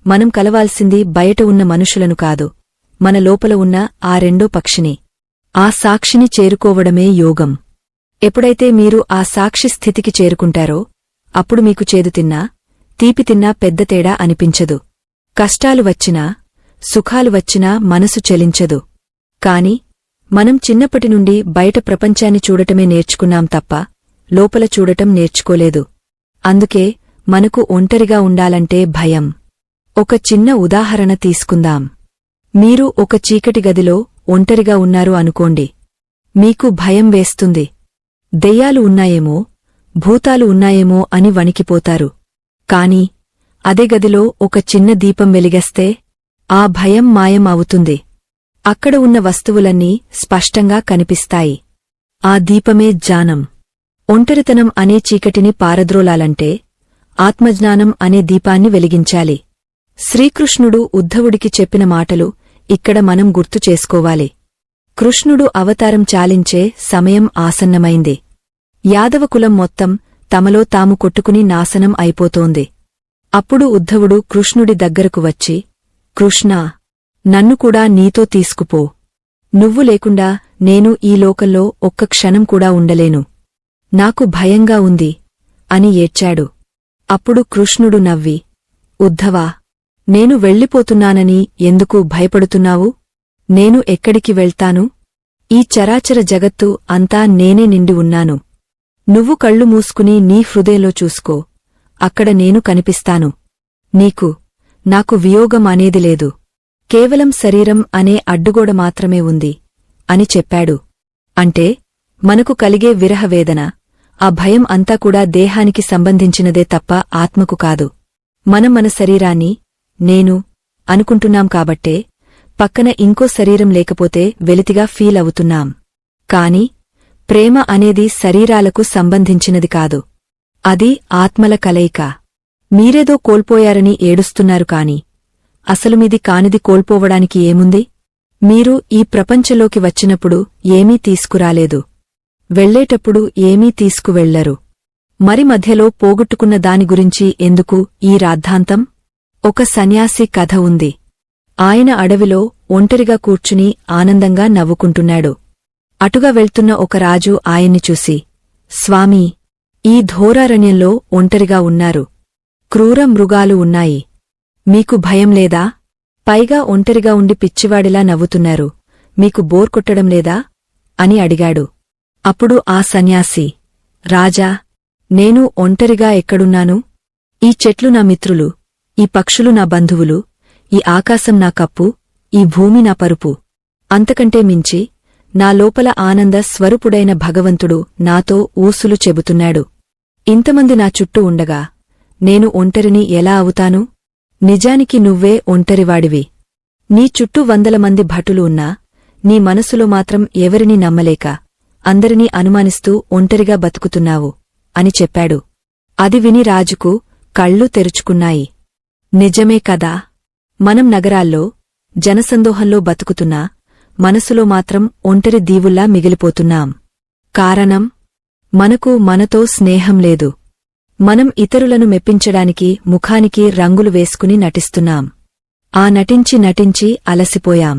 మనం కలవాల్సింది బయట ఉన్న మనుషులను కాదు, మన లోపల ఉన్న ఆ రెండో పక్షిని. ఆ సాక్షిని చేరుకోవడమే యోగం. ఎప్పుడైతే మీరు ఆ సాక్షి స్థితికి చేరుకుంటారో అప్పుడు మీకు చేదు తిన్నా, తీపి తిన్నా పెద్ద తేడా అనిపించదు. కష్టాలు వచ్చినా, సుఖాలు వచ్చినా మనసు చెలించదు. కాని మనం చిన్నప్పటి నుండి బయట ప్రపంచాన్ని చూడటమే నేర్చుకున్నాం తప్ప లోపల చూడటం నేర్చుకోలేదు. అందుకే మనకు ఒంటరిగా ఉండాలంటే భయం. ఒక చిన్న ఉదాహరణ తీసుకుందాం. మీరు ఒక చీకటి గదిలో ఒంటరిగా ఉన్నారు అనుకోండి. మీకు భయం వేస్తుంది. దెయ్యాలు ఉన్నాయేమో, భూతాలు ఉన్నాయేమో అని వణికిపోతారు. కాని అదే గదిలో ఒక చిన్న దీపం వెలిగేస్తే ఆ భయం మాయం అవుతుంది. అక్కడ ఉన్న వస్తువులన్నీ స్పష్టంగా కనిపిస్తాయి. ఆ దీపమే జ్ఞానం. ఒంటరితనం అనే చీకటిని పారద్రోలాలంటే ఆత్మజ్ఞానం అనే దీపాన్ని వెలిగించాలి. శ్రీకృష్ణుడు ఉద్ధవుడికి చెప్పిన మాటలు ఇక్కడ మనం గుర్తు చేసుకోవాలి. కృష్ణుడు అవతారం చాలించే సమయం ఆసన్నమైంది. యాదవకులం మొత్తం తమలో తాము కొట్టుకుని నాశనం అయిపోతోంది. అప్పుడు ఉద్ధవుడు కృష్ణుడి దగ్గరకు వచ్చి, కృష్ణా, నన్ను కూడా నీతో తీసుకుపో. నువ్వు లేకుండా నేను ఈ లోకంలో ఒక్క క్షణం కూడా ఉండలేను. నాకు భయంగా ఉంది అని ఏడ్చాడు. అప్పుడు కృష్ణుడు నవ్వి, ఉద్ధవా, నేను వెళ్ళిపోతున్నానని ఎందుకు భయపడుతున్నావు? నేను ఎక్కడికి వెళ్తాను? ఈ చరాచర జగత్తు అంతా నేనే నిండి ఉన్నాను. నువ్వు కళ్ళు మూసుకుని నీ హృదయంలో చూసుకో, అక్కడ నేను కనిపిస్తాను. నాకు వియోగం అనేది లేదు. కేవలం శరీరం అనే అడ్డుగోడ మాత్రమే ఉంది అని చెప్పాడు. అంటే మనకు కలిగే విరహవేదన, ఆ భయం అంతా కూడా దేహానికి సంబంధించినదే తప్ప ఆత్మకు కాదు. మనం మన శరీరాన్ని నేను అనుకుంటున్నాం కాబట్టే పక్కన ఇంకో శరీరం లేకపోతే వెలితిగా ఫీల్ అవుతున్నాం. కాని ప్రేమ అనేది శరీరాలకు సంబంధించినది కాదు. అది ఆత్మల కలయిక. మీరేదో కోల్పోయారని ఏడుస్తున్నారు కాని అసలు మీది కానిది కోల్పోవడానికి ఏముంది? మీరు ఈ ప్రపంచంలోకి వచ్చినప్పుడు ఏమీ తీసుకురాలేదు. వెళ్లేటప్పుడు ఏమీ తీసుకువెళ్లరు. మరి మధ్యలో పోగొట్టుకున్న దాని గురించి ఎందుకు ఈ రాద్ధాంతం? ఒక సన్యాసి కథ ఉంది. ఆయన అడవిలో ఒంటరిగా కూర్చుని ఆనందంగా నవ్వుకుంటున్నాడు. అటుగా వెళ్తున్న ఒక రాజు ఆయన్ని చూసి, స్వామీ, ఈ ఘోరారణ్యంలో ఒంటరిగా ఉన్నారు. క్రూర మృగాలు ఉన్నాయి. మీకు భయం లేదా? పైగా ఒంటరిగా ఉండి పిచ్చివాడిలా నవ్వుతున్నారు. మీకు బోర్ కొట్టడం లేదా? అని అడిగాడు. అప్పుడు ఆ సన్యాసి, రాజా, నేను ఒంటరిగా ఎక్కడున్నాను? ఈ చెట్లు నా మిత్రులు, ఈ పక్షులు నా బంధువులు, ఈ ఆకాశం నా కప్పు, ఈ భూమి నా పరుపు. అంతకంటే మించి నా లోపల ఆనంద స్వరూపుడైన భగవంతుడు నాతో ఊసులు చెబుతున్నాడు. ఇంతమంది నా చుట్టూ ఉండగా నేను ఒంటరిని ఎలా అవుతాను? నిజానికి నువ్వే ఒంటరివాడివి. నీ చుట్టూ 100 మంది భటులు ఉన్నా నీ మనసులో మాత్రం ఎవరినీ నమ్మలేక అందరినీ అనుమానిస్తూ ఒంటరిగా బతుకుతున్నావు అని చెప్పాడు. అది విని రాజుకు కళ్ళు తెరుచుకున్నాయి. నిజమే కదా, మనం నగరాల్లో జనసందోహంలో బతుకుతున్నా మనసులో మాత్రం ఒంటరి దీవుల్లా మిగిలిపోతున్నాం. కారణం, మనకు మనతో స్నేహం లేదు. మనం ఇతరులను మెప్పించడానికి ముఖానికి రంగులు వేసుకుని నటిస్తున్నాం. ఆ నటించి అలసిపోయాం.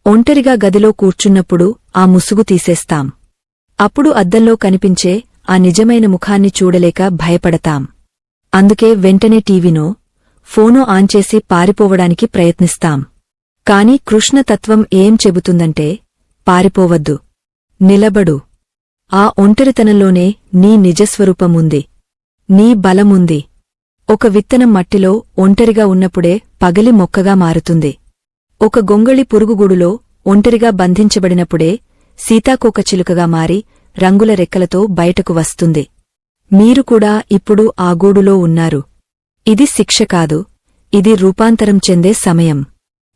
ఒంటరిగా గదిలో కూర్చున్నప్పుడు ఆ ముసుగు తీసేస్తాం. అప్పుడు అద్దంలో కనిపించే ఆ నిజమైన ముఖాన్ని చూడలేక భయపడతాం. అందుకే వెంటనే టీవీనో ఫోనో ఆన్ చేసి పారిపోవడానికి ప్రయత్నిస్తాం. కాని కృష్ణతత్వం ఏం చెబుతుందంటే, పారిపోవద్దు, నిలబడు. ఆ ఒంటరితనంలోనే నీ నిజస్వరూపముంది, నీ బలముంది. ఒక విత్తనం మట్టిలో ఒంటరిగా ఉన్నప్పుడే పగలి మొక్కగా మారుతుంది. ఒక గొంగళి పురుగుగూడులో ఒంటరిగా బంధించబడినప్పుడే సీతాకోకచిలుకగా మారి రంగుల రెక్కలతో బయటకు వస్తుంది. మీరు కూడా ఇప్పుడు ఆ గూడులో ఉన్నారు. ఇది శిక్ష కాదు, ఇది రూపాంతరం చెందే సమయం.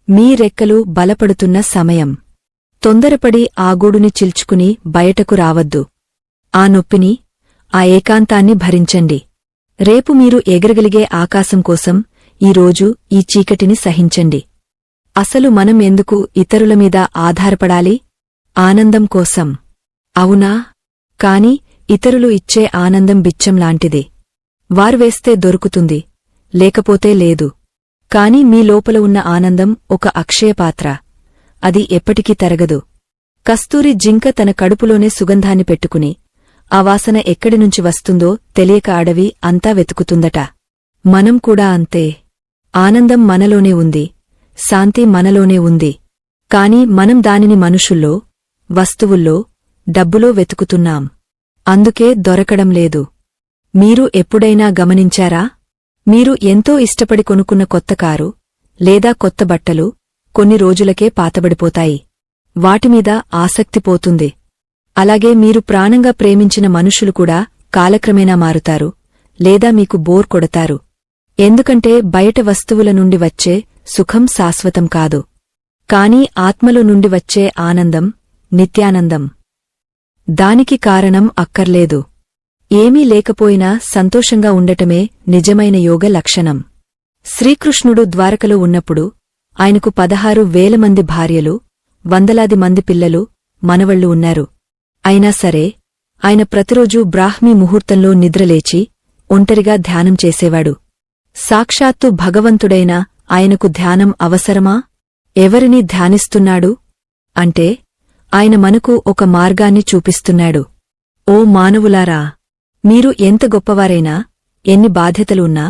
మీ రెక్కలు బలపడుతున్న సమయం. తొందరపడి ఆ గూడుని చిల్చుకుని బయటకు రావద్దు. ఆ నొప్పిని, ఆ ఏకాంతాన్ని భరించండి. రేపు మీరు ఎగరగలిగే ఆకాశం కోసం ఈరోజు ఈ చీకటిని సహించండి. అసలు మనం ఎందుకు ఇతరుల మీద ఆధారపడాలి? ఆనందం కోసం. అవునా? కాని ఇతరులు ఇచ్చే ఆనందం బిచ్చంలాంటిది. వారు వేస్తే దొరుకుతుంది, లేకపోతే లేదు. కాని మీ లోపల ఉన్న ఆనందం ఒక అక్షయపాత్ర. అది ఎప్పటికీ తరగదు. కస్తూరి జింక తన కడుపులోనే సుగంధాన్ని పెట్టుకుని ఆ వాసన ఎక్కడినుంచి వస్తుందో తెలియక అడవి అంతా వెతుకుతుందట. మనం కూడా అంతే. ఆనందం మనలోనే ఉంది, శాంతి మనలోనే ఉంది. కాని మనం దానిని మనుషుల్లో, వస్తువుల్లో, డబ్బులో వెతుకుతున్నాం. అందుకే దొరకడం లేదు. మీరు ఎప్పుడైనా గమనించారా? మీరు ఎంతో ఇష్టపడి కొనుక్కున్న కొత్త కారు లేదా కొత్త బట్టలు కొన్ని రోజులకే పాతబడిపోతాయి. వాటిమీద ఆసక్తి పోతుంది. అలాగే మీరు ప్రాణంగా ప్రేమించిన మనుషులు కూడా కాలక్రమేణా మారుతారు, లేదా మీకు బోర్ కొడతారు. ఎందుకంటే బయట వస్తువుల నుండి వచ్చే సుఖం శాశ్వతం కాదు. కాని ఆత్మలో నుండి వచ్చే ఆనందం నిత్యానందం. దానికి కారణం అక్కర్లేదు. ఏమీ లేకపోయినా సంతోషంగా ఉండటమే నిజమైన యోగ లక్షణం. శ్రీకృష్ణుడు ద్వారకలో ఉన్నప్పుడు ఆయనకు 16,000 మంది భార్యలు, వందలాది మంది పిల్లలు, మనవళ్లు ఉన్నారు. అయినా సరే ఆయన ప్రతిరోజూ బ్రాహ్మీ ముహూర్తంలో నిద్రలేచి ఒంటరిగా ధ్యానం చేసేవాడు. సాక్షాత్తు భగవంతుడైన ఆయనకు ధ్యానం అవసరమా? ఎవరిని ధ్యానిస్తున్నాడు? అంటే ఆయన మనకు ఒక మార్గాన్ని చూపిస్తున్నాడు. ఓ మానవులారా, మీరు ఎంత గొప్పవారైనా, ఎన్ని బాధ్యతలున్నా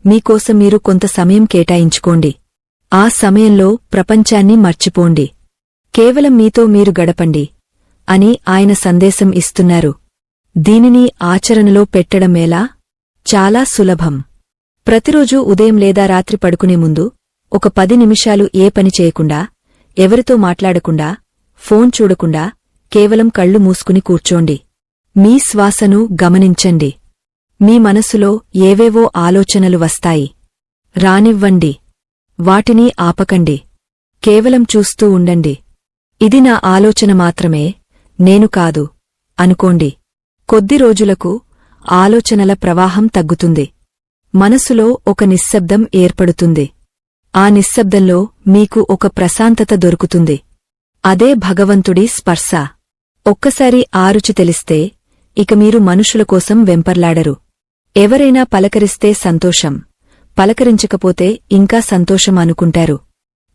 మీకోసం మీరు కొంత సమయం కేటాయించుకోండి. ఆ సమయంలో ప్రపంచాన్ని మర్చిపోండి. కేవలం మీతో మీరు గడపండి అని ఆయన సందేశం ఇస్తున్నారు. దీనిని ఆచరణలో పెట్టడమేలా? చాలా సులభం. ప్రతిరోజూ ఉదయం లేదా రాత్రి పడుకునే ముందు ఒక 10 నిమిషాలు ఏ పని చేయకుండా, ఎవరితో మాట్లాడకుండా, ఫోన్ చూడకుండా కేవలం కళ్ళు మూసుకుని కూర్చోండి. మీ శ్వాసను గమనించండి. మీ మనసులో ఏవేవో ఆలోచనలు వస్తాయి. రానివ్వండి. వాటిని ఆపకండి. కేవలం చూస్తూ ఉండండి. ఇది నా ఆలోచన మాత్రమే, నేను కాదు అనుకోండి. కొద్ది రోజులకు ఆలోచనల ప్రవాహం తగ్గుతుంది. మనసులో ఒక నిశ్శబ్దం ఏర్పడుతుంది. ఆ నిశ్శబ్దంలో మీకు ఒక ప్రశాంతత దొరుకుతుంది. అదే భగవంతుడి స్పర్శ. ఒక్కసారి ఆ రుచి తెలిస్తే ఇక మీరు మనుషుల కోసం వెంపర్లాడరు. ఎవరైనా పలకరిస్తే సంతోషం, పలకరించకపోతే ఇంకా సంతోషం అనుకుంటారు.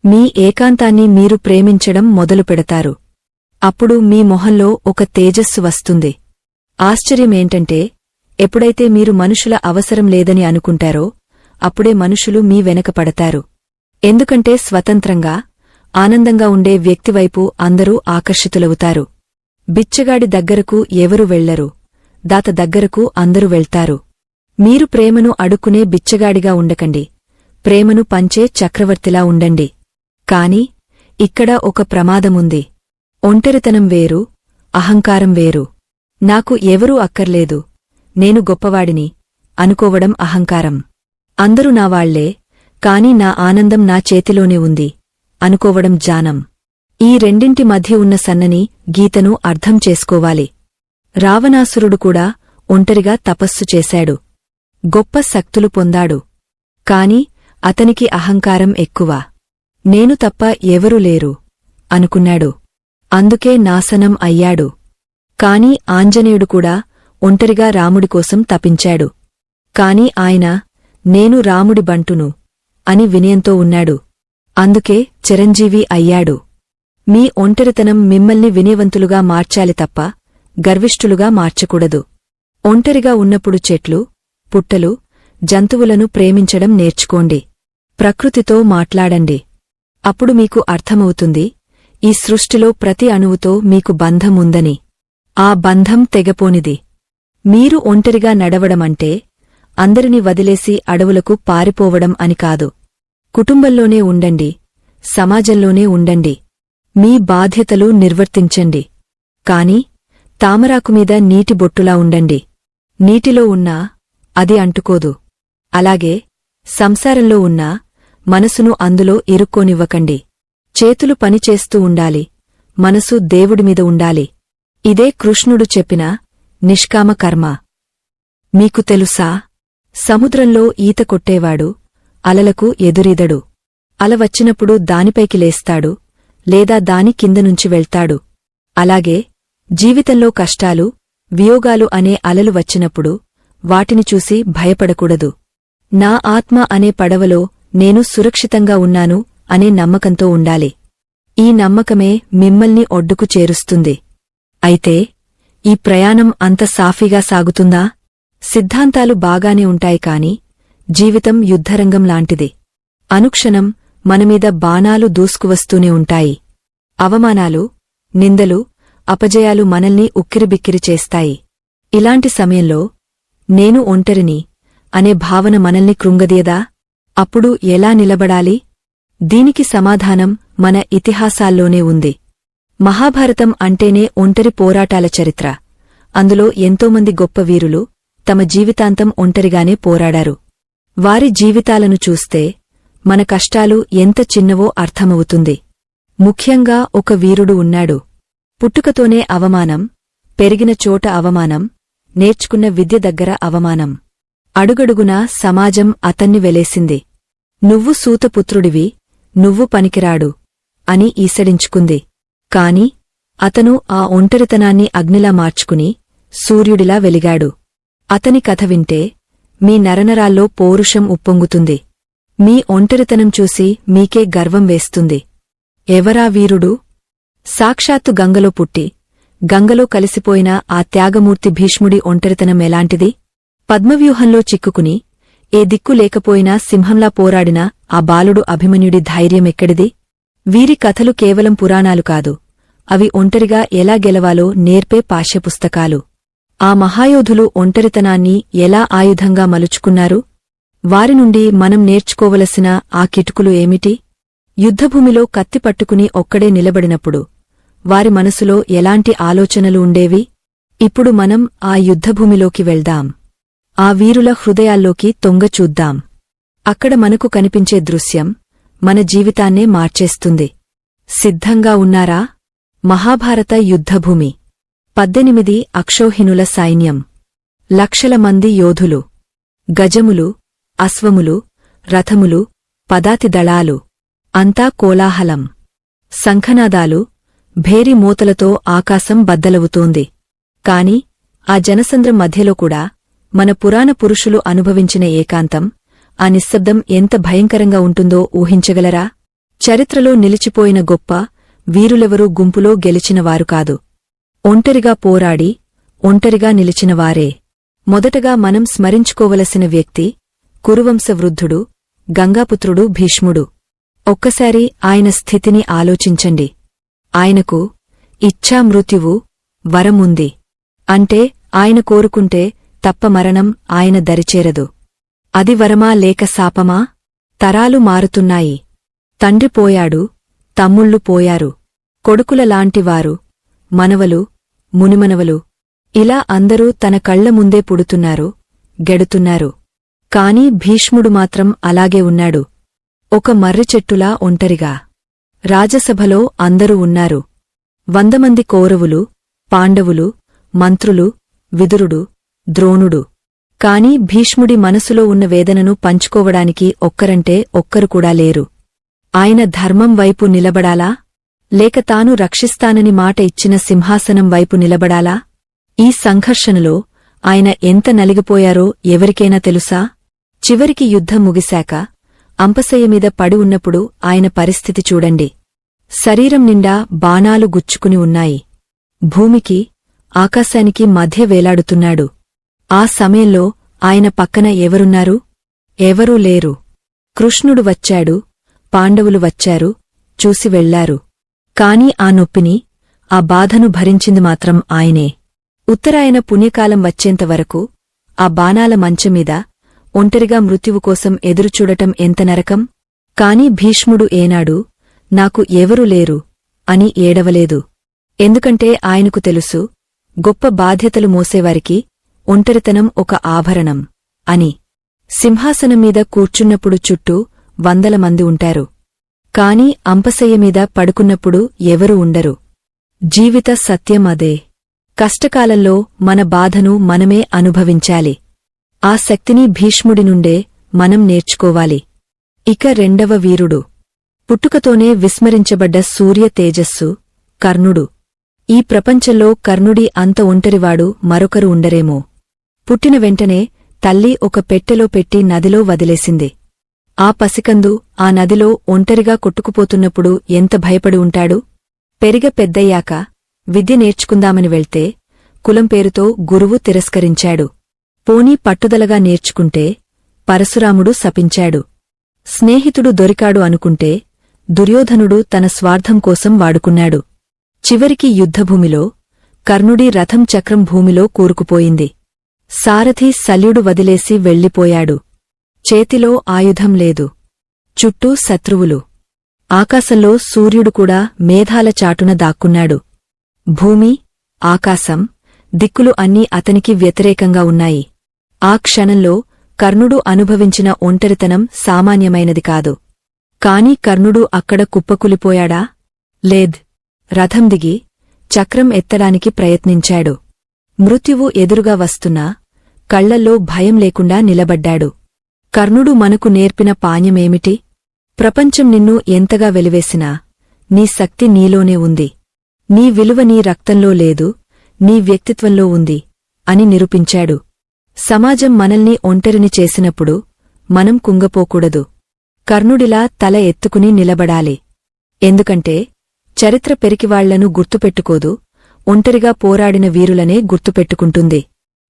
మీ ఏకాంతాన్ని మీరు ప్రేమించడం మొదలుపెడతారు. అప్పుడు మీ మొహంలో ఒక తేజస్సు వస్తుంది. ఆశ్చర్యమేంటంటే ఎప్పుడైతే మీరు మనుషుల అవసరం లేదని అనుకుంటారో అప్పుడే మనుషులు మీ వెనక పడతారు. ఎందుకంటే స్వతంత్రంగా ఆనందంగా ఉండే వ్యక్తివైపు అందరూ ఆకర్షితులవుతారు. బిచ్చగాడి దగ్గరకు ఎవరు వెళ్లరు, దాత దగ్గరకు అందరూ వెళ్తారు. మీరు ప్రేమను అడుక్కునే బిచ్చగాడిగా ఉండకండి, ప్రేమను పంచే చక్రవర్తిలా ఉండండి. కాని ఇక్కడ ఒక ప్రమాదముంది. ఒంటరితనం వేరు, అహంకారం వేరు. నాకు ఎవరూ అక్కర్లేదు, నేను గొప్పవాడిని అనుకోవడం అహంకారం. అందరూ నావాళ్లే, కాని నా ఆనందం నా చేతిలోనే ఉంది అనుకోవడం జానం. ఈ రెండింటి మధ్య ఉన్న సన్నని గీతను అర్థం చేసుకోవాలి. రావణాసురుడు కూడా ఒంటరిగా తపస్సు చేశాడు, గొప్ప శక్తులు పొందాడు. కాని అతనికి అహంకారం ఎక్కువ. నేను తప్ప ఎవరూ లేరు అనుకున్నాడు. అందుకే నాశనం అయ్యాడు. కాని ఆంజనేయుడు కూడా ఒంటరిగా రాముడికోసం తపించాడు. కాని ఆయన నేను రాముడి బంటును అని వినయంతో ఉన్నాడు. అందుకే చిరంజీవి అయ్యాడు. మీ ఒంటరితనం మిమ్మల్ని వినయవంతులుగా మార్చాలి తప్ప గర్విష్ఠులుగా మార్చకూడదు. ఒంటరిగా ఉన్నప్పుడు చెట్లు, పుట్టలు, జంతువులను ప్రేమించడం నేర్చుకోండి. ప్రకృతితో మాట్లాడండి. అప్పుడు మీకు అర్థమవుతుంది ఈ సృష్టిలో ప్రతి అణువుతో మీకు బంధం ఉందని. ఆ బంధం తెగపోనిది. మీరు ఒంటరిగా నడవడమంటే అందరిని వదిలేసి అడవులకు పారిపోవడం అని కాదు. కుటుంబంలోనే ఉండండి, సమాజంలోనే ఉండండి. మీ బాధ్యతలు నిర్వర్తించండి. కాని తామరాకుమీద నీటి బొట్టులా ఉండండి. నీటిలో ఉన్నా అది అంటుకోదు. అలాగే సంసారంలో ఉన్నా మనసును అందులో ఇరుక్కోనివ్వకండి. చేతులు పనిచేస్తూ ఉండాలి, మనసు దేవుడిమీద ఉండాలి. ఇదే కృష్ణుడు చెప్పిన నిష్కామ కర్మ. మీకు తెలుసా, సముద్రంలో ఈత కొట్టేవాడు అలలకు ఎదురీదడు. అల వచ్చినప్పుడు దానిపైకి లేస్తాడు, లేదా దాని కిందనుంచి వెళ్తాడు. అలాగే జీవితంలో కష్టాలు, వియోగాలు అనే అలలు వచ్చినప్పుడు వాటిని చూసి భయపడకూడదు. నా ఆత్మ అనే పడవలో నేను సురక్షితంగా ఉన్నాను అనే నమ్మకంతో ఉండాలి. ఈ నమ్మకమే మిమ్మల్ని ఒడ్డుకు చేరుస్తుంది. అయితే ఈ ప్రయాణం అంత సాఫీగా సాగుతుందా? సిద్ధాంతాలు బాగానే ఉంటాయి కాని జీవితం యుద్ధరంగం లాంటిది. అనుక్షణం మనమీద బాణాలు దూసుకువస్తూనే ఉంటాయి. అవమానాలు, నిందలు, అపజయాలు మనల్ని ఉక్కిరిబిక్కిరి చేస్తాయి. ఇలాంటి సమయంలో నేను ఒంటరిని అనే భావన మనల్ని కృంగదీయదా? అప్పుడు ఎలా నిలబడాలి? దీనికి సమాధానం మన ఇతిహాసాల్లోనే ఉంది. మహాభారతం అంటేనే ఒంటరి పోరాటాల చరిత్ర. అందులో ఎంతోమంది గొప్ప వీరులు తమ జీవితాంతం ఒంటరిగానే పోరాడారు. వారి జీవితాలను చూస్తే మన కష్టాలు ఎంత చిన్నవో అర్థమవుతుంది. ముఖ్యంగా ఒక వీరుడు ఉన్నాడు. పుట్టుకతోనే అవమానం, పెరిగిన చోట అవమానం, నేర్చుకున్న విద్య దగ్గర అవమానం. అడుగడుగునా సమాజం అతన్ని వెలేసింది. నువ్వు సూతపుత్రుడివి, నువ్వు పనికిరాడు అని ఈసడించుకుంది. కాని అతను ఆ ఒంటరితనాన్ని అగ్నిలా మార్చుకుని సూర్యుడిలా వెలిగాడు. అతని కథ వింటే మీ నరనరాల్లో పౌరుషం ఉప్పొంగుతుంది. మీ ఒంటరితనం చూసి మీకే గర్వం వేస్తుంది. ఎవరా వీరుడు? సాక్షాత్తు గంగలో పుట్టి గంగలో కలిసిపోయిన ఆ త్యాగమూర్తి భీష్ముడి ఒంటరితనం ఎలాంటిది? పద్మవ్యూహంలో చిక్కుకుని ఏ దిక్కు లేకపోయినా సింహంలా పోరాడిన ఆ బాలుడు అభిమన్యుడి ధైర్యమెక్కడిది? వీరి కథలు కేవలం పురాణాలు కాదు, అవి ఒంటరిగా ఎలా గెలవాలో నేర్పే పాఠ్యపుస్తకాలు. ఆ మహాయోధులు ఒంటరితనాన్ని ఎలా ఆయుధంగా మలుచుకున్నారు? వారి నుండి మనం నేర్చుకోవలసిన ఆ కిటుకులు ఏమిటి? యుద్ధభూమిలో కత్తి పట్టుకుని ఒక్కడే నిలబడినప్పుడు వారి మనసులో ఎలాంటి ఆలోచనలు ఉండేవి? ఇప్పుడు మనం ఆ యుద్ధభూమిలోకి వెళ్దాం. ఆ వీరుల హృదయాల్లోకి తొంగచూద్దాం. అక్కడ మనకు కనిపించే దృశ్యం మన జీవితాన్నే మార్చేస్తుంది. సిద్ధంగా ఉన్నారా? మహాభారత యుద్ధభూమి. 18 అక్షౌహిణుల సైన్యం, లక్షల మంది యోధులు, గజములు, అశ్వములు, రథములు, పదాతి దళాలు. అంతా కోలాహలం, శంఖనాదాలు, భేరి మోతలతో ఆకాశం బద్దలవుతోంది. కాని ఆ జనసంద్రం మధ్యలో కూడా మన పురాణ పురుషులు అనుభవించిన ఏకాంతం, ఆ నిశ్శబ్దం ఎంత భయంకరంగా ఉంటుందో ఊహించగలరా? చరిత్రలో నిలిచిపోయిన గొప్ప వీరులెవరూ గుంపులో గెలిచినవారు కాదు. ఒంటరిగా పోరాడి ఒంటరిగా నిలిచినవారే. మొదటగా మనం స్మరించుకోవలసిన వ్యక్తి కురువంశవృద్ధుడు, గంగాపుత్రుడు భీష్ముడు. ఒక్కసారి ఆయన స్థితిని ఆలోచించండి. ఆయనకు ఇచ్ఛామృత్యువు వరముంది. అంటే ఆయన కోరుకుంటే తప్ప మరణం ఆయన దరిచేరదు. అది వరమా లేక శాపమా? తరాలు మారుతున్నాయి. తండ్రి పోయాడు, తమ్ముళ్ళు పోయారు, కొడుకులలాంటివారు, మనవలు, మునిమనవలు, ఇలా అందరూ తన కళ్ల ముందే పుడుతున్నారు, గెడుతున్నారు. కాని భీష్ముడు మాత్రం అలాగే ఉన్నాడు, ఒక మర్రిచెట్టులా ఒంటరిగా. రాజసభలో అందరూ ఉన్నారు. 100 మంది కౌరవులు, పాండవులు, మంత్రులు, విదురుడు, ద్రోణుడు. కాని భీష్ముడి మనసులో ఉన్న వేదనను పంచుకోవడానికి ఒక్కరంటే ఒక్కరు కూడా లేరు. ఆయన ధర్మం వైపు నిలబడాలా? లేక తాను రక్షిస్తానని మాట ఇచ్చిన సింహాసనం వైపు నిలబడాలా? ఈ సంఘర్షణలో ఆయన ఎంత నలిగిపోయారో ఎవరికైనా తెలుసా? చివరికి యుద్ధం ముగిశాక అంపశయ్యమీద పడి ఉన్నప్పుడు ఆయన పరిస్థితి చూడండి. శరీరం నిండా బాణాలు గుచ్చుకుని ఉన్నాయి. భూమికి, ఆకాశానికి మధ్య వేలాడుతున్నాడు. ఆ సమయంలో ఆయన పక్కన ఎవరున్నారు? ఎవరూ లేరు. కృష్ణుడు వచ్చాడు, పాండవులు వచ్చారు, చూసి వెళ్లారు. కాని ఆ నొప్పిని, ఆ బాధను భరించింది మాత్రం ఆయనే. ఉత్తరాయణ పుణ్యకాలం వచ్చేంతవరకు ఆ బాణాల మంచమీద ఒంటరిగా మృత్యువు కోసం ఎదురుచూడటం ఎంత నరకం! కాని భీష్ముడు ఏనాడు నాకు ఎవరూ లేరు అని ఏడవలేదు. ఎందుకంటే ఆయనకు తెలుసు, గొప్ప బాధ్యతలు మోసేవారికి ఒంటరితనం ఒక ఆభరణం అని. సింహాసనంమీద కూర్చున్నప్పుడు చుట్టూ 100 మంది ఉంటారు. కాని అంపశయ్యమీద పడుకున్నప్పుడు ఎవరూ ఉండరు. జీవిత సత్యం అదే. కష్టకాలంలో మన బాధను మనమే అనుభవించాలి. ఆ శక్తిని భీష్ముడి నుండే మనం నేర్చుకోవాలి. ఇక రెండవ వీరుడు, పుట్టుకతోనే విస్మరించబడ్డ సూర్య తేజస్సు, కర్ణుడు. ఈ ప్రపంచంలో కర్ణుడి అంత ఒంటరివాడు మరొకరు ఉండరేమో. పుట్టిన వెంటనే తల్లి ఒక పెట్టెలో పెట్టి నదిలో వదిలేసింది. ఆ పసికందు ఆ నదిలో ఒంటరిగా కొట్టుకుపోతున్నప్పుడు ఎంత భయపడి ఉంటాడు? పెద్దయ్యాక విద్య నేర్చుకుందామని వెళ్తే కులం పేరుతో గురువు తిరస్కరించాడు. పోనీ పట్టుదలగా నేర్చుకుంటే పరశురాముడు శపించాడు. స్నేహితుడు దొరికాడు అనుకుంటే దుర్యోధనుడు తన స్వార్థం కోసం వాడుకున్నాడు. చివరికి యుద్ధభూమిలో కర్ణుడి రథం చక్రం భూమిలో కూరుకుపోయింది. సారథి శల్యుడు వదిలేసి వెళ్ళిపోయాడు. చేతిలో ఆయుధం లేదు. చుట్టూ శత్రువులు. ఆకాశంలో సూర్యుడు కూడా మేఘాల చాటున దాక్కున్నాడు. భూమి, ఆకాశం, దిక్కులు అన్నీ అతనికి వ్యతిరేకంగా ఉన్నాయి. ఆ క్షణంలో కర్ణుడు అనుభవించిన ఒంటరితనం సామాన్యమైనది కాదు. కాని కర్ణుడు అక్కడ కుప్పకులిపోయాడా? లేద్. రథం దిగి చక్రం ఎత్తడానికి ప్రయత్నించాడు. మృత్యువు ఎదురుగా వస్తున్నా కళ్లల్లో భయం లేకుండా నిలబడ్డాడు. కర్ణుడు మనకు నేర్పిన పాణ్యమేమిటి? ప్రపంచం నిన్ను ఎంతగా వెలివేసినా నీ శక్తి నీలోనే ఉంది. నీ విలువ నీ రక్తంలో లేదు, నీ వ్యక్తిత్వంలో ఉంది అని నిరూపించాడు. సమాజం మనల్ని ఒంటరిని చేసినప్పుడు మనం కుంగపోకూడదు. కర్ణుడిలా తల ఎత్తుకుని నిలబడాలి. ఎందుకంటే చరిత్ర పెరికివాళ్లను గుర్తుపెట్టుకోదు, ఒంటరిగా పోరాడిన వీరులనే గుర్తుపెట్టుకుంటుంది.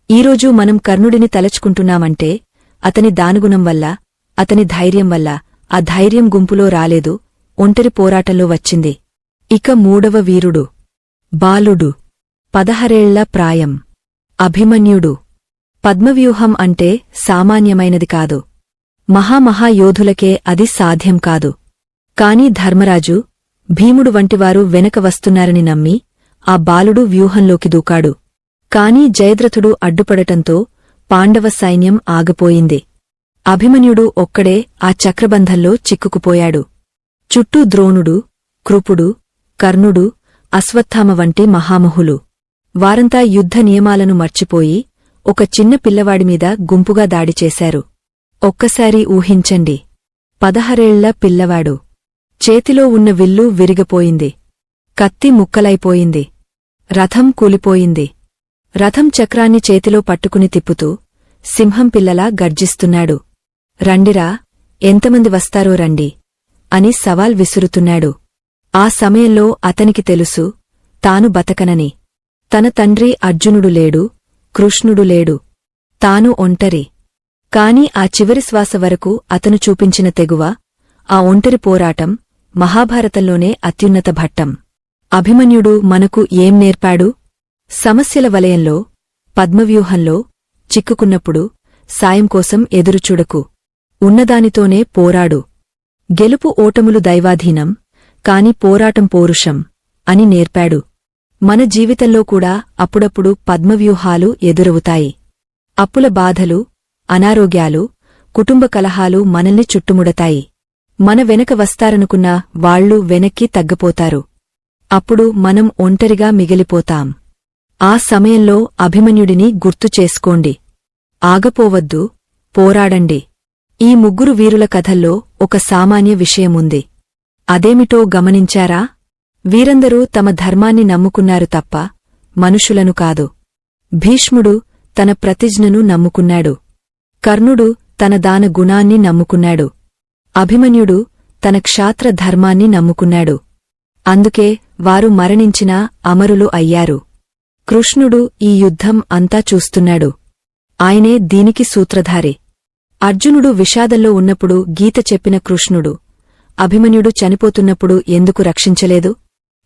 ఈరోజు మనం కర్ణుడిని తలచుకుంటున్నామంటే అతని దానుగుణం వల్ల, అతని ధైర్యం వల్ల. ఆ ధైర్యం గుంపులో రాలేదు, ఒంటరి పోరాటంలో వచ్చింది. ఇక మూడవ వీరుడు, బాలుడు, 16 ఏళ్ల ప్రాయం, అభిమన్యుడు. పద్మవ్యూహం అంటే సామాన్యమైనది కాదు. మహామహాయోధులకే అది సాధ్యం కాదు. కాని ధర్మరాజు, భీముడు వంటివారు వెనక వస్తున్నారని నమ్మి ఆ బాలుడు వ్యూహంలోకి దూకాడు. కాని జయద్రథుడు అడ్డుపడటంతో పాండవ సైన్యం ఆగిపోయింది. అభిమన్యుడు ఒక్కడే ఆ చక్రబంధంలో చిక్కుకుపోయాడు. చుట్టూ ద్రోణుడు, కృపుడు, కర్ణుడు, అశ్వత్థామ వంటి మహామహులు. వారంతా యుద్ధ నియమాలను మర్చిపోయి ఒక చిన్న పిల్లవాడిమీద గుంపుగా దాడి చేశారు. ఒక్కసారి ఊహించండి, 16 ఏళ్ల పిల్లవాడు. చేతిలో ఉన్న విల్లు విరిగిపోయింది. కత్తి ముక్కలైపోయింది. రథం కూలిపోయింది. రథం చక్రాన్ని చేతిలో పట్టుకుని తిప్పుతూ సింహం పిల్లలా గర్జిస్తున్నాడు. రండిరా, ఎంతమంది వస్తారో రండి అని సవాల్ విసురుతున్నాడు. ఆ సమయంలో అతనికి తెలుసు తాను బతకనని. తన తండ్రి అర్జునుడు లేడు, కృష్ణుడు లేడు. తాను ఒంటరి. కాని ఆ చివరి శ్వాస వరకు అతను చూపించిన తెగువ, ఆ ఒంటరి పోరాటం మహాభారతంలోనే అత్యున్నత ఘట్టం. అభిమన్యుడు మనకు ఏం నేర్పాడు? సమస్యల వలయంలో, పద్మవ్యూహంలో చిక్కుకున్నప్పుడు సాయం కోసం ఎదురుచూడకు. ఉన్నదానితోనే పోరాడు. గెలుపు ఓటములు దైవాధీనం, కాని పోరాటం పౌరుషం అని నేర్పాడు. మన జీవితంలో కూడా అప్పుడప్పుడు పద్మవ్యూహాలు ఎదురవుతాయి. అప్పుల బాధలు, అనారోగ్యాలు, కుటుంబ కలహాలు మనల్ని చుట్టుముడతాయి. మన వెనక వస్తారనుకున్న వాళ్లు వెనక్కి తగ్గపోతారు. అప్పుడు మనం ఒంటరిగా మిగిలిపోతాం. ఆ సమయంలో అభిమన్యుడిని గుర్తు చేసుకోండి. ఆగపోవద్దు, పోరాడండి. ఈ ముగ్గురు వీరుల కథల్లో ఒక సామాన్య విషయముంది. అదేమిటో గమనించారా? వీరందరూ తమ ధర్మాన్ని నమ్ముకున్నారు తప్ప మనుషులను కాదు. భీష్ముడు తన ప్రతిజ్ఞను నమ్ముకున్నాడు. కర్ణుడు తన దాన గుణాన్ని నమ్ముకున్నాడు. అభిమన్యుడు తన క్షాత్ర ధర్మాన్ని నమ్ముకున్నాడు. అందుకే వారు మరణించినా అమరులు అయ్యారు. కృష్ణుడు ఈ యుద్ధం అంతా చూస్తున్నాడు. ఆయనే దీనికి సూత్రధారి. అర్జునుడు విషాదంలో ఉన్నప్పుడు గీత చెప్పిన కృష్ణుడు, అభిమన్యుడు చనిపోతున్నప్పుడు ఎందుకు రక్షించలేదు?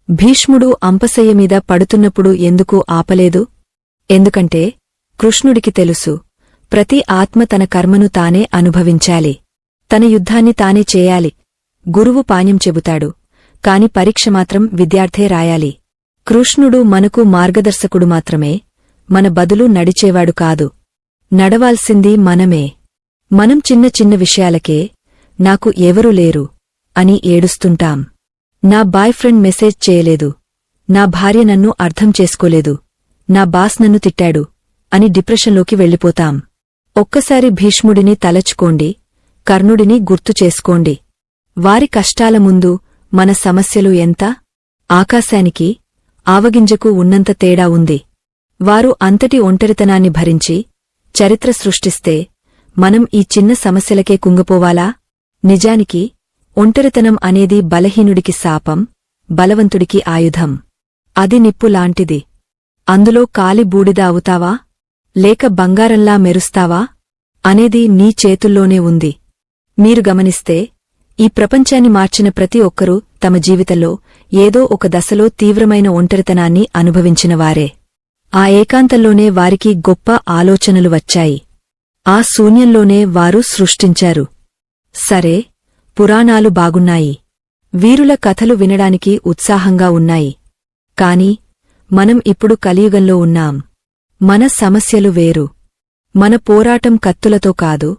భీష్ముడు అంపశయ్యమీద పడుతున్నప్పుడు ఎందుకు ఆపలేదు? ఎందుకంటే కృష్ణుడికి తెలుసు, ప్రతి ఆత్మ తన కర్మను తానే అనుభవించాలి. తన యుద్ధాన్ని తానే చేయాలి. గురువు పాణ్యం చెబుతాడు, కాని పరీక్ష మాత్రం విద్యార్థే రాయాలి. కృష్ణుడు మనకు మార్గదర్శకుడు మాత్రమే, మన బదులు నడిచేవాడు కాదు. నడవాల్సింది మనమే. మనం చిన్న చిన్న విషయాలకే నాకు ఎవరూ లేరు అని ఏడుస్తుంటాం. నా బాయ్ ఫ్రెండ్ మెసేజ్ చేయలేదు, నా భార్య నన్ను అర్థం చేసుకోలేదు, నా బాస్ నన్ను తిట్టాడు అని డిప్రెషన్లోకి వెళ్ళిపోతాం. ఒక్కసారి భీష్ముడిని తలచుకోండి, కర్ణుడిని గుర్తు చేసుకోండి. వారి కష్టాల ముందు మన సమస్యలు ఎంత? ఆకాశానికి, ఆవగింజకు ఉన్నంత తేడా ఉంది. వారు అంతటి ఒంటరితనాన్ని భరించి చరిత్ర సృష్టిస్తే మనం ఈ చిన్న సమస్యలకే కుంగిపోవాలా? నిజానికి ఒంటరితనం అనేది బలహీనుడికి శాపం, బలవంతుడికి ఆయుధం. అది నిప్పులాంటిది. అందులో కాలి బూడిద అవుతావా, లేక బంగారంలా మెరుస్తావా అనేది నీ చేతుల్లోనే ఉంది. మీరు గమనిస్తే ఈ ప్రపంచాన్ని మార్చిన ప్రతి ఒక్కరూ తమ జీవితంలో ఏదో ఒక దశలో తీవ్రమైన ఒంటరితనాన్ని అనుభవించినవారే. ఆ ఏకాంతంలోనే వారికి గొప్ప ఆలోచనలు వచ్చాయి. ఆ శూన్యంలోనే వారు సృష్టించారు. సరే, పురాణాలు బాగున్నాయి, వీరుల కథలు వినడానికి ఉత్సాహంగా ఉన్నాయి. కాని మనం ఇప్పుడు కలియుగంలో ఉన్నాం. మన సమస్యలు వేరు. మన పోరాటం కత్తులతో కాదు,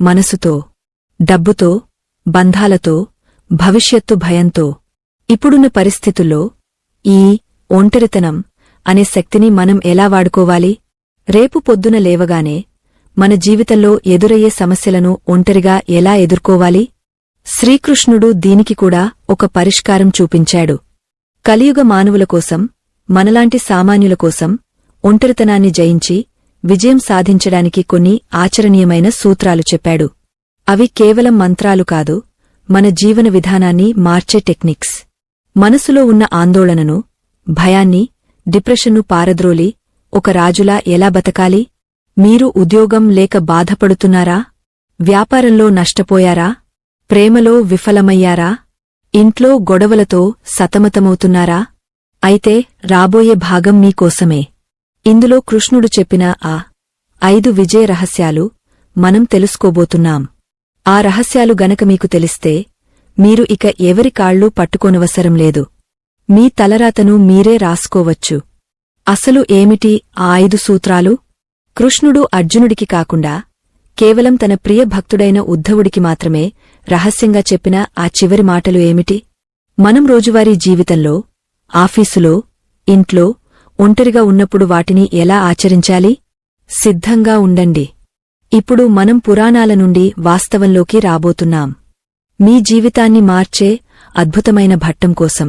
మనసుతో, డబ్బుతో, బంధాలతో, భవిష్యత్తు భయంతో. ఇప్పుడున్న పరిస్థితుల్లో ఈ ఒంటరితనం అనే శక్తిని మనం ఎలా వాడుకోవాలి? రేపు పొద్దున లేవగానే మన జీవితంలో ఎదురయ్యే సమస్యలను ఒంటరిగా ఎలా ఎదుర్కోవాలి? శ్రీకృష్ణుడు దీనికి కూడా ఒక పరిష్కారం చూపించాడు. కలియుగ మానవుల కోసం, మనలాంటి సామాన్యుల కోసం ఒంటరితనాన్ని జయించి విజయం సాధించడానికి కొన్ని ఆచరణీయమైన సూత్రాలు చెప్పాడు. అవి కేవలం మంత్రాలు కాదు, మన జీవన విధానాన్ని మార్చే టెక్నిక్స్. మనసులో ఉన్న ఆందోళనను, భయాన్ని, డిప్రెషన్ను పారద్రోలి ఒక రాజులా ఎలా బతకాలి? మీరు ఉద్యోగం లేక బాధపడుతున్నారా? వ్యాపారంలో నష్టపోయారా? ప్రేమలో విఫలమయ్యారా? ఇంట్లో గొడవలతో సతమతమవుతున్నారా? అయితే రాబోయే భాగం మీకోసమే. ఇందులో కృష్ణుడు చెప్పిన ఆ 5 విజయ రహస్యాలు మనం తెలుసుకోబోతున్నాం. ఆ రహస్యాలు గనక మీకు తెలిస్తే మీరు ఇక ఎవరి కాళ్ళూ పట్టుకోనవసరం లేదు. మీ తలరాతను మీరే రాసుకోవచ్చు. అసలు ఏమిటి ఆ 5 సూత్రాలు? కృష్ణుడు అర్జునుడికి కాకుండా కేవలం తన ప్రియ భక్తుడైన ఉద్ధవుడికి మాత్రమే రహస్యంగా చెప్పిన ఆ చివరి మాటలు ఏమిటి? మనం రోజువారీ జీవితంలో, ఆఫీసులో, ఇంట్లో ఒంటరిగా ఉన్నప్పుడు వాటిని ఎలా ఆచరించాలి? సిద్ధంగా ఉండండి. ఇప్పుడు మనం పురాణాల నుండి వాస్తవంలోకి రాబోతున్నాం. మీ జీవితాన్ని మార్చే అద్భుతమైన ఘట్టం కోసం.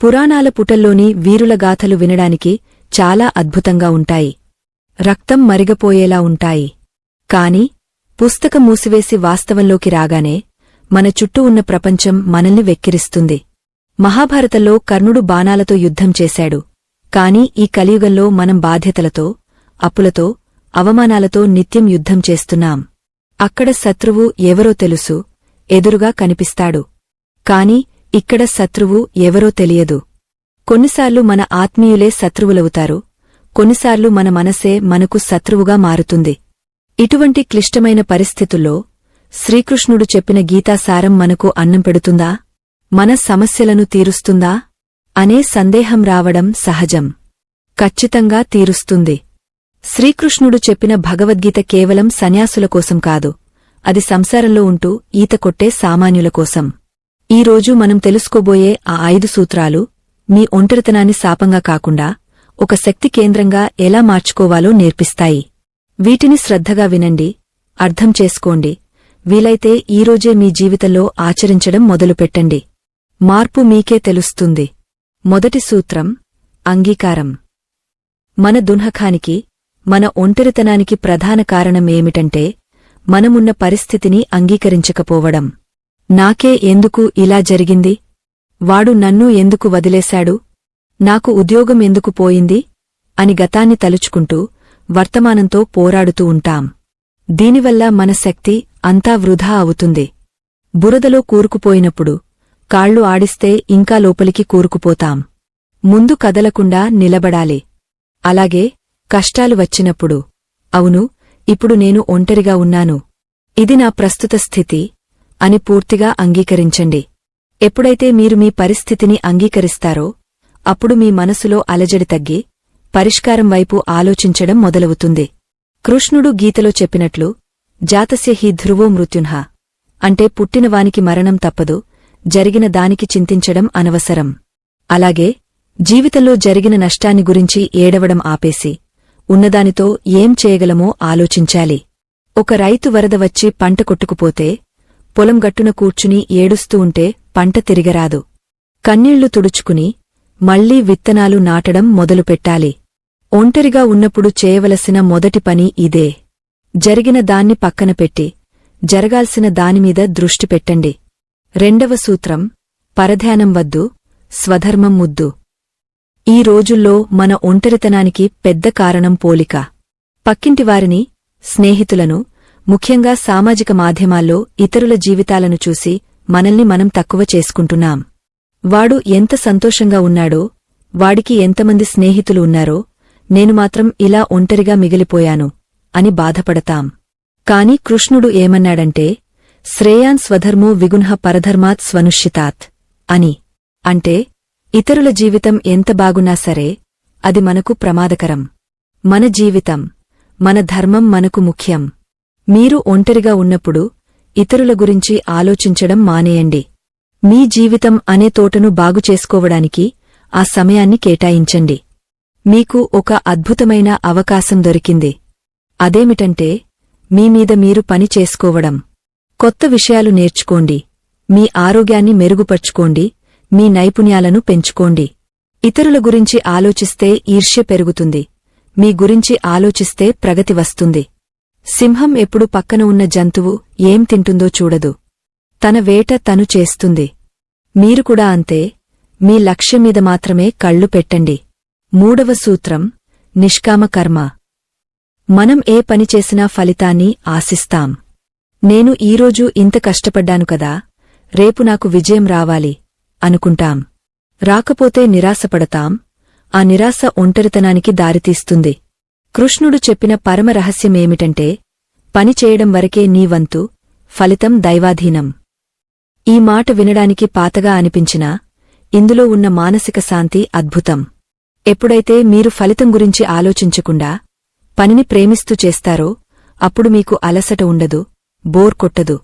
పురాణాల పుటల్లోని వీరుల గాథలు వినడానికి చాలా అద్భుతంగా ఉంటాయి. రక్తం మరిగపోయేలా ఉంటాయి. కాని పుస్తకం మూసివేసి వాస్తవంలోకి రాగానే మన చుట్టూ ఉన్న ప్రపంచం మనల్ని వెక్కిరిస్తుంది. మహాభారతంలో కర్ణుడు బాణాలతో యుద్ధం చేశాడు. కాని ఈ కలియుగంలో మనం బాధ్యతలతో, అప్పులతో, అవమానాలతో నిత్యం యుద్ధం చేస్తున్నాం. అక్కడ శత్రువు ఎవరో తెలుసు, ఎదురుగా కనిపిస్తాడు. కాని ఇక్కడ శత్రువు ఎవరో తెలియదు. కొన్నిసార్లు మన ఆత్మీయులే శత్రువులవుతారు, కొన్నిసార్లు మన మనసే మనకు శత్రువుగా మారుతుంది. ఇటువంటి క్లిష్టమైన పరిస్థితుల్లో శ్రీకృష్ణుడు చెప్పిన గీతాసారం మనకు అన్నం పెడుతుందా, మన సమస్యలను తీరుస్తుందా అనే సందేహం రావడం సహజం. ఖచ్చితంగా తీరుస్తుంది. శ్రీకృష్ణుడు చెప్పిన భగవద్గీత కేవలం సన్యాసుల కోసం కాదు, అది సంసారంలో ఉంటూ ఈత కొట్టే సామాన్యుల కోసం. ఈరోజు మనం తెలుసుకోబోయే ఆ 5 సూత్రాలు మీ ఒంటరితనాన్ని శాపంగా కాకుండా ఒక శక్తి కేంద్రంగా ఎలా మార్చుకోవాలో నేర్పిస్తాయి. వీటిని శ్రద్ధగా వినండి, అర్థం చేసుకోండి, వీలైతే ఈరోజే మీ జీవితంలో ఆచరించడం మొదలుపెట్టండి. మార్పు మీకే తెలుస్తుంది. మొదటి సూత్రం అంగీకారం. మన దుఃఖానికి, మన ఒంటరితనానికి ప్రధాన కారణం ఏమిటంటే మనమున్న పరిస్థితిని అంగీకరించకపోవడం. నాకే ఎందుకు ఇలా జరిగింది? వాడు నన్ను ఎందుకు వదిలేశాడు? నాకు ఉద్యోగం ఎందుకు పోయింది? అని గతాన్ని తలుచుకుంటూ వర్తమానంతో పోరాడుతూ ఉంటాం. దీనివల్ల మన శక్తి అంతా వృధా అవుతుంది. బురదలో కూరుకుపోయినప్పుడు కాళ్ళు ఆడిస్తే ఇంకా లోపలికి కూరుకుపోతాం. ముందు కదలకుండా నిలబడాలి. అలాగే కష్టాలు వచ్చినప్పుడు, అవును, ఇప్పుడు నేను ఒంటరిగా ఉన్నాను, ఇది నా ప్రస్తుత స్థితి అని పూర్తిగా అంగీకరించండి. ఎప్పుడైతే మీరు మీ పరిస్థితిని అంగీకరిస్తారో అప్పుడు మీ మనసులో అలజడి తగ్గి పరిష్కారం వైపు ఆలోచించడం మొదలవుతుంది. కృష్ణుడు గీతలో చెప్పినట్లు జాతస్య హి ధ్రువో మృత్యున్హ అంటే పుట్టినవానికి మరణం తప్పదు, జరిగిన దానికి చింతించడం అనవసరం. అలాగే జీవితంలో జరిగిన నష్టాన్ని గురించి ఏడవడం ఆపేసి ఉన్నదానితో ఏం చేయగలమో ఆలోచించాలి. ఒక రైతు వరద వచ్చి పంట కొట్టుకుపోతే పొలం గట్టున కూర్చుని ఏడుస్తూ ఉంటే పంట తిరిగరాదు. కన్నీళ్లు తుడుచుకుని మళ్లీ విత్తనాలు నాటడం మొదలుపెట్టాలి. ఒంటరిగా ఉన్నప్పుడు చేయవలసిన మొదటి పని ఇదే. జరిగిన దాన్ని పక్కన పెట్టి జరగాల్సిన దానిమీద దృష్టి పెట్టండి. రెండవ సూత్రం పరధ్యానం వద్దు, స్వధర్మం ముద్దు. ఈ రోజుల్లో మన ఒంటరితనానికి పెద్ద కారణం పోలిక. పక్కింటివారిని, స్నేహితులను, ముఖ్యంగా సామాజిక మాధ్యమాల్లో ఇతరుల జీవితాలను చూసి మనల్ని మనం తక్కువ చేసుకుంటున్నాం. వాడు ఎంత సంతోషంగా ఉన్నాడో, వాడికి ఎంతమంది స్నేహితులు ఉన్నారో, నేను మాత్రం ఇలా ఒంటరిగా మిగిలిపోయాను అని బాధపడతాం. కాని కృష్ణుడు ఏమన్నాడంటే శ్రేయాన్ స్వధర్మో విగుణః పరధర్మాత్ స్వనుష్ఠితాత్ అని. అంటే ఇతరుల జీవితం ఎంత బాగున్నా సరే అది మనకు ప్రమాదకరం. మన జీవితం, మన ధర్మం మనకు ముఖ్యం. మీరు ఒంటరిగా ఉన్నప్పుడు ఇతరుల గురించి ఆలోచించడం మానేయండి. మీ జీవితం అనే తోటను బాగుచేసుకోవడానికి ఆ సమయాన్ని కేటాయించండి. మీకు ఒక అద్భుతమైన అవకాశం దొరికింది. అదేమిటంటే మీమీద మీరు పని చేసుకోవడం. కొత్త విషయాలు నేర్చుకోండి, మీ ఆరోగ్యాన్ని మెరుగుపర్చుకోండి, మీ నైపుణ్యాలను పెంచుకోండి. ఇతరుల గురించి ఆలోచిస్తే ఈర్ష్య పెరుగుతుంది, మీ గురించి ఆలోచిస్తే ప్రగతి వస్తుంది. సింహం ఎప్పుడు పక్కన ఉన్న జంతువు ఏం తింటుందో చూడదు, తన వేట తను చేస్తుంది. మీరు కూడా అంతే, మీ లక్ష్యం మీద మాత్రమే కళ్ళు పెట్టండి. మూడవ సూత్రం నిష్కామ కర్మ. మనం ఏ పని చేసినా ఫలితాన్ని ఆశిస్తాం. నేను ఈరోజు ఇంత కష్టపడ్డాను కదా, రేపు నాకు విజయం రావాలి అనుకుంటాం. రాకపోతే నిరాశపడతాం. ఆ నిరాశ ఒంటరితనానికి దారితీస్తుంది. కృష్ణుడు చెప్పిన పరమ రహస్యమేమిటంటే పని చేయడం వరకే నీ వంతు, ఫలితం దైవాధీనం. ఈ మాట వినడానికి పాతగా అనిపించినా ఇందులో ఉన్న మానసిక శాంతి అద్భుతం. ఎప్పుడైతే మీరు ఫలితం గురించి ఆలోచించకుండా పనిని ప్రేమిస్తూ చేస్తారో అప్పుడు మీకు అలసట ఉండదు, బోర్ కొట్టదు.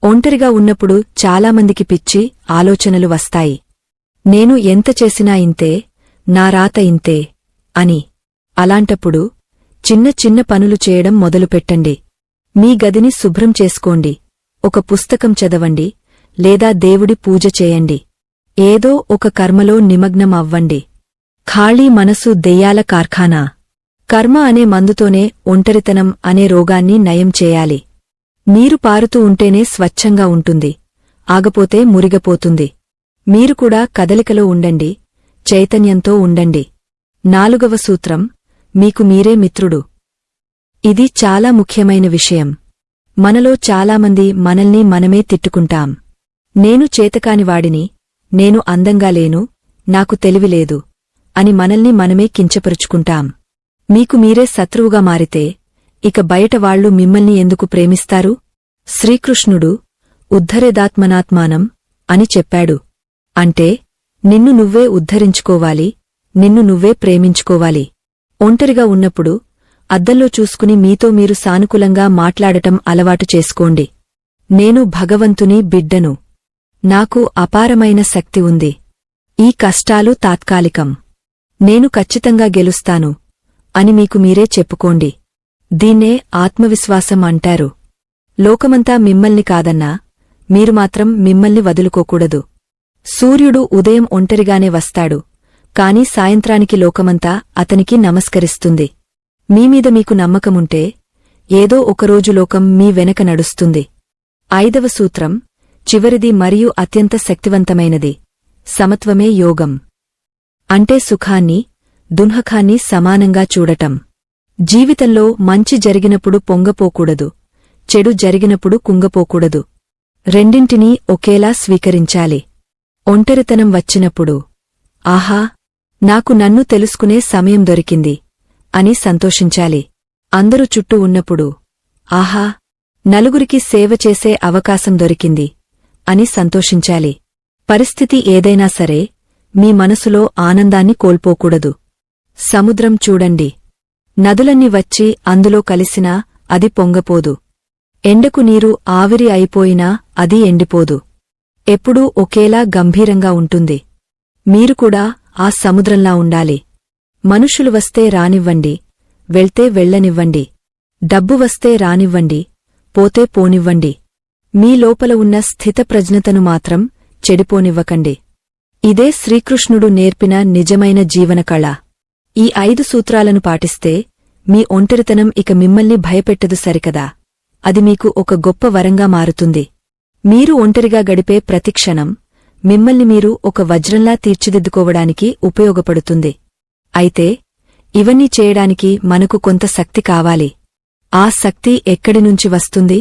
ఒంటరిగా ఉన్నప్పుడు చాలామందికి పిచ్చి ఆలోచనలు వస్తాయి. నేను ఎంత చేసినా ఇంతే, నా రాత ఇంతే అని. అలాంటప్పుడు చిన్న చిన్న పనులు చేయడం మొదలుపెట్టండి. మీ గదిని శుభ్రం చేసుకోండి, ఒక పుస్తకం చదవండి, లేదా దేవుడి పూజ చేయండి. ఏదో ఒక కర్మలో నిమగ్నం అవ్వండి. ఖాళీ మనసు దెయ్యాల కార్ఖానా. కర్మ అనే మందుతోనే ఒంటరితనం అనే రోగాన్ని నయం చేయాలి. నీరు పారుతూ ఉంటేనే స్వచ్ఛంగా ఉంటుంది, ఆగపోతే మురిగపోతుంది. మీరు కూడా కదలికలో ఉండండి, చైతన్యంతో ఉండండి. 4వ సూత్రం, మీకు మీరే మిత్రుడు. ఇది చాలా ముఖ్యమైన విషయం. మనలో చాలామంది మనల్ని మనమే తిట్టుకుంటాం. నేను చేతకానివాడిని, నేను అందంగా లేను, నాకు తెలివిలేదు అని మనల్ని మనమే కించపరుచుకుంటాం. మీకు మీరే శత్రువుగా మారితే ఇక బయటవాళ్లు మిమ్మల్ని ఎందుకు ప్రేమిస్తారు? శ్రీకృష్ణుడు ఉద్ధరేదాత్మనాత్మానం అని చెప్పాడు. అంటే నిన్ను నువ్వే ఉద్ధరించుకోవాలి, నిన్ను నువ్వే ప్రేమించుకోవాలి. ఒంటరిగా ఉన్నప్పుడు అద్దంలో చూసుకుని మీతో మీరు సానుకూలంగా మాట్లాడటం అలవాటు చేసుకోండి. నేను భగవంతుని బిడ్డను. నాకు అపారమైన శక్తి ఉంది. ఈ కష్టాలు తాత్కాలికం. నేను ఖచ్చితంగా గెలుస్తాను అని మీకు మీరే చెప్పుకోండి. దీన్నే ఆత్మవిశ్వాసం అంటారు. లోకమంతా మిమ్మల్ని కాదన్నా మీరు మాత్రం మిమ్మల్ని వదులుకోకూడదు. సూర్యుడు ఉదయం ఒంటరిగానే వస్తాడు, కాని సాయంత్రానికి లోకమంతా అతనికి నమస్కరిస్తుంది. మీమీద మీకు నమ్మకముంటే ఏదో ఒకరోజు లోకం మీ వెనక నడుస్తుంది. 5వ సూత్రం, చివరిది మరియు అత్యంత శక్తివంతమైనది, సమత్వమే యోగం. అంటే సుఖాన్ని, దుఃఖాన్ని సమానంగా చూడటం. జీవితంలో మంచి జరిగినప్పుడు పొంగపోకూడదు, చెడు జరిగినప్పుడు కుంగపోకూడదు. రెండింటినీ ఒకేలా స్వీకరించాలి. ఒంటరితనం వచ్చినప్పుడు ఆహా, నాకు నన్ను తెలుసుకునే సమయం దొరికింది అని సంతోషించాలి. అందరూ చుట్టూ ఉన్నప్పుడు ఆహా, నలుగురికి సేవ చేసే అవకాశం దొరికింది అని సంతోషించాలి. పరిస్థితి ఏదైనా సరే మీ మనసులో ఆనందాన్ని కోల్పోకూడదు. సముద్రం చూడండి, నదులన్నీ వచ్చి అందులో కలిసినా అది పొంగపోదు. ఎండకు నీరు ఆవిరి అయిపోయినా అది ఎండిపోదు. ఎప్పుడూ ఒకేలా గంభీరంగా ఉంటుంది. మీరు కూడా ఆ సముద్రంలా ఉండాలి. మనుషులు వస్తే రానివ్వండి, వెళ్తే వెళ్లనివ్వండి. డబ్బు వస్తే రానివ్వండి, పోతే పోనివ్వండి. మీ లోపల ఉన్న స్థితప్రజ్ఞతను మాత్రం చెడిపోనివ్వకండి. ఇదే శ్రీకృష్ణుడు నేర్పిన నిజమైన జీవనకళ. ఈ 5 సూత్రాలను పాటిస్తే మీ ఒంటరితనం ఇక మిమ్మల్ని భయపెట్టదు సరికదా, అది మీకు ఒక గొప్ప వరంగా మారుతుంది. మీరు ఒంటరిగా గడిపే ప్రతిక్షణం మిమ్మల్ని మీరు ఒక వజ్రంలా తీర్చిదిద్దుకోవడానికి ఉపయోగపడుతుంది. అయితే ఇవన్నీ చేయడానికి మనకు కొంత శక్తి కావాలి. ఆ శక్తి ఎక్కడినుంచి వస్తుంది?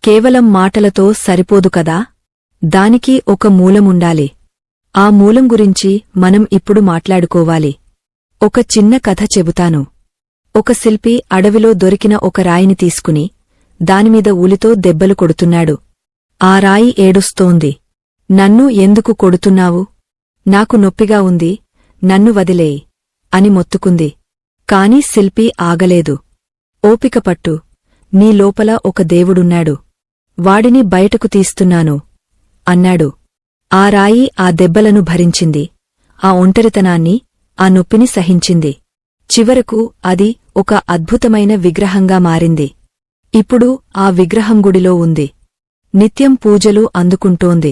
కేవలం మాటలతో సరిపోదు కదా, దానికి ఒక మూలముండాలి. ఆ మూలం గురించి మనం ఇప్పుడు మాట్లాడుకోవాలి. ఒక చిన్న కథ చెబుతాను. ఒక శిల్పి అడవిలో దొరికిన ఒక రాయిని తీసుకుని దానిమీద ఉలితో దెబ్బలు కొడుతున్నాడు. ఆ రాయి ఏడుస్తోంది. నన్ను ఎందుకు కొడుతున్నావు? నాకు నొప్పిగా ఉంది, నన్ను వదిలేయి అని మొత్తుకుంది. కాని శిల్పి ఆగలేదు. ఓపిక పట్టు, నీ లోపల ఒక దేవుడున్నాడు, వాడిని బయటకు తీస్తున్నాను అన్నాడు. ఆ రాయి ఆ దెబ్బలను భరించింది, ఆ ఒంటరితనాన్ని, ఆ నొప్పిని సహించింది. చివరకు అది ఒక అద్భుతమైన విగ్రహంగా మారింది. ఇప్పుడు ఆ విగ్రహం గుడిలో ఉంది. నిత్యం పూజలు అందుకుంటోంది.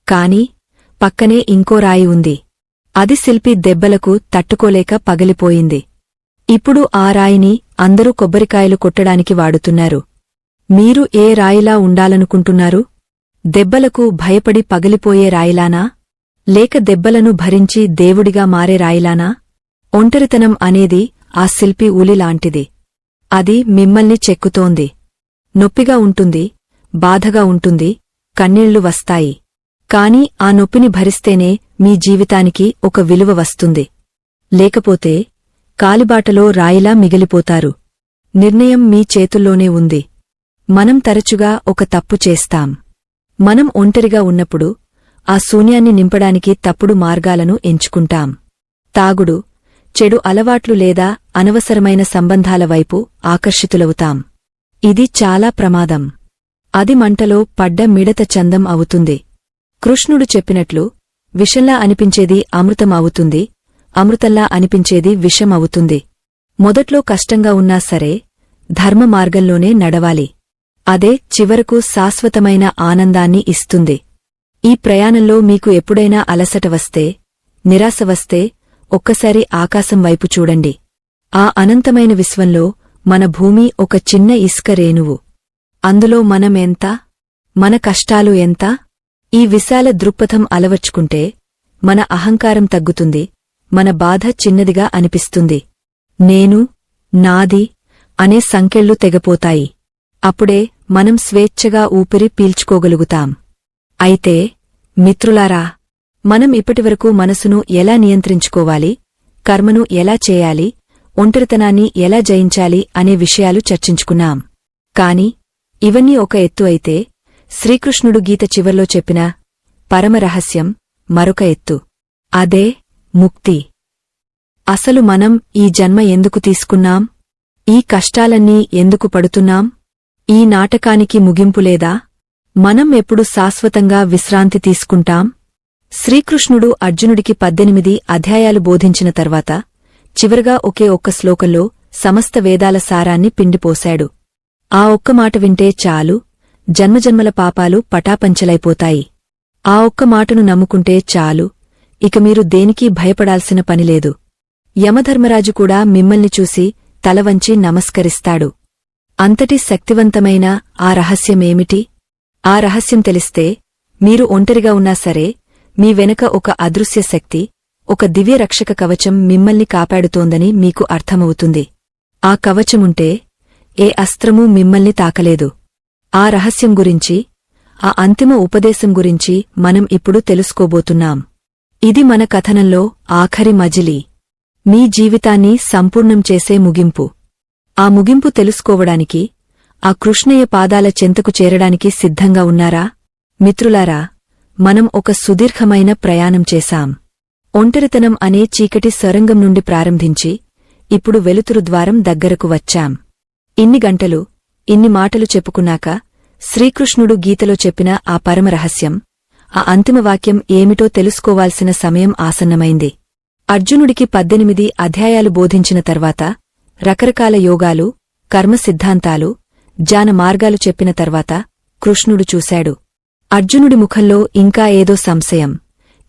కాని పక్కనే ఇంకో రాయి ఉంది. అది శిల్పి దెబ్బలకు తట్టుకోలేక పగిలిపోయింది. ఇప్పుడు ఆ రాయిని అందరూ కొబ్బరికాయలు కొట్టడానికి వాడుతున్నారు. మీరు ఏ రాయిలా ఉండాలనుకుంటున్నారు? దెబ్బలకు భయపడి పగిలిపోయే రాయిలానా? లేక దెబ్బలను భరించి దేవుడిగా మారే రాయిలానా? ఒంటరితనం అనేది ఆ శిల్పి ఉలిలాంటిది. అది మిమ్మల్ని చెక్కుతోంది. నొప్పిగా ఉంటుంది, బాధగా ఉంటుంది, కన్నీళ్లు వస్తాయి. కాని ఆ నొప్పిని భరిస్తేనే మీ జీవితానికి ఒక విలువ వస్తుంది. లేకపోతే కాలిబాటలో రాయిలా మిగిలిపోతారు. నిర్ణయం మీ చేతుల్లోనే ఉంది. మనం తరచుగా ఒక తప్పు చేస్తాం. మనం ఒంటరిగా ఉన్నప్పుడు ఆ శూన్యాన్ని నింపడానికి తప్పుడు మార్గాలను ఎంచుకుంటాం. తాగుడు, చెడు అలవాట్లు లేదా అనవసరమైన సంబంధాల వైపు ఆకర్షితులవుతాం. ఇది చాలా ప్రమాదం. అది మంటలో పడ్డ మిడత చందం అవుతుంది. కృష్ణుడు చెప్పినట్లు విషంలా అనిపించేది అమృతం అవుతుంది, అమృతంలా అనిపించేది విషం అవుతుంది. మొదట్లో కష్టంగా ఉన్నా సరే ధర్మ మార్గంలోనే నడవాలి. అదే చివరకు శాశ్వతమైన ఆనందాన్ని ఇస్తుంది. ఈ ప్రయాణంలో మీకు ఎప్పుడైనా అలసట వస్తే, నిరాశ వస్తే ఒక్కసారి ఆకాశం వైపు చూడండి. ఆ అనంతమైన విశ్వంలో మన భూమి ఒక చిన్న ఇసుక రేణువు. అందులో మనం ఎంత? మన కష్టాలు ఎంత? ఈ విశాల దృక్పథం అలవర్చుకుంటే మన అహంకారం తగ్గుతుంది, మన బాధ చిన్నదిగా అనిపిస్తుంది. నేను, నాది అనే సంకెళ్ళు తెగపోతాయి. అప్పుడే మనం స్వేచ్ఛగా ఊపిరి పీల్చుకోగలుగుతాం. అయితే మిత్రులారా, మనం ఇప్పటివరకు మనసును ఎలా నియంత్రించుకోవాలి, కర్మను ఎలా చేయాలి, ఒంటరితనాన్ని ఎలా జయించాలి అనే విషయాలు చర్చించుకున్నాం. కాని ఇవన్నీ ఒక ఎత్తు అయితే, శ్రీకృష్ణుడు గీత చివర్లో చెప్పిన పరమరహస్యం మరొక ఎత్తు. అదే ముక్తి. అసలు మనం ఈ జన్మ ఎందుకు తీసుకున్నాం? ఈ కష్టాలన్నీ ఎందుకు పడుతున్నాం? ఈ నాటకానికి ముగింపులేదా? మనం ఎప్పుడు శాశ్వతంగా విశ్రాంతి తీసుకుంటాం? శ్రీకృష్ణుడు అర్జునుడికి 18 అధ్యాయాలు బోధించిన తర్వాత చివరగా ఒకే ఒక్క శ్లోకంలో సమస్త వేదాల సారాన్ని పిండిపోశాడు. ఆ ఒక్క మాట వింటే చాలు, జన్మజన్మల పాపాలు పటాపంచలైపోతాయి. ఆ ఒక్క మాటను నమ్ముకుంటే చాలు, ఇక మీరు దేనికీ భయపడాల్సిన పనిలేదు. యమధర్మరాజు కూడా మిమ్మల్ని చూసి తలవంచి నమస్కరిస్తాడు. అంతటి శక్తివంతమైన ఆ రహస్యమేమిటి? ఆ రహస్యం తెలిస్తే మీరు ఒంటరిగా ఉన్నా సరే, మీ వెనుక ఒక అదృశ్య శక్తి, ఒక దివ్యరక్షక కవచం మిమ్మల్ని కాపాడుతోందని మీకు అర్థమవుతుంది. ఆ కవచముంటే ఏ అస్త్రమూ మిమ్మల్ని తాకలేదు. ఆ రహస్యం గురించి, ఆ అంతిమ ఉపదేశం గురించి మనం ఇప్పుడు తెలుసుకోబోతున్నాం. ఇది మన కథనంలో ఆఖరి మజిలీ, మీ జీవితాన్ని సంపూర్ణం చేసే ముగింపు. ఆ ముగింపు తెలుసుకోవడానికి, ఆ కృష్ణయ్య పాదాల చెంతకు చేరడానికి సిద్ధంగా ఉన్నారా? మిత్రులారా, మనం ఒక సుదీర్ఘమైన ప్రయాణం చేశాం. ఒంటరితనం అనే చీకటి సొరంగం నుండి ప్రారంభించి ఇప్పుడు వెలుతురు ద్వారం దగ్గరకు వచ్చాం. ఇన్ని గంటలు, ఇన్ని మాటలు చెప్పుకున్నాక శ్రీకృష్ణుడు గీతలో చెప్పిన ఆ పరమరహస్యం, ఆ అంతిమ వాక్యం ఏమిటో తెలుసుకోవాల్సిన సమయం ఆసన్నమైంది. అర్జునుడికి 18 అధ్యాయాలు బోధించిన తర్వాత, రకరకాల యోగాలు, కర్మ సిద్ధాంతాలు, జ్ఞాన మార్గాలు చెప్పిన తర్వాత కృష్ణుడు చూశాడు. అర్జునుడి ముఖంలో ఇంకా ఏదో సంశయం,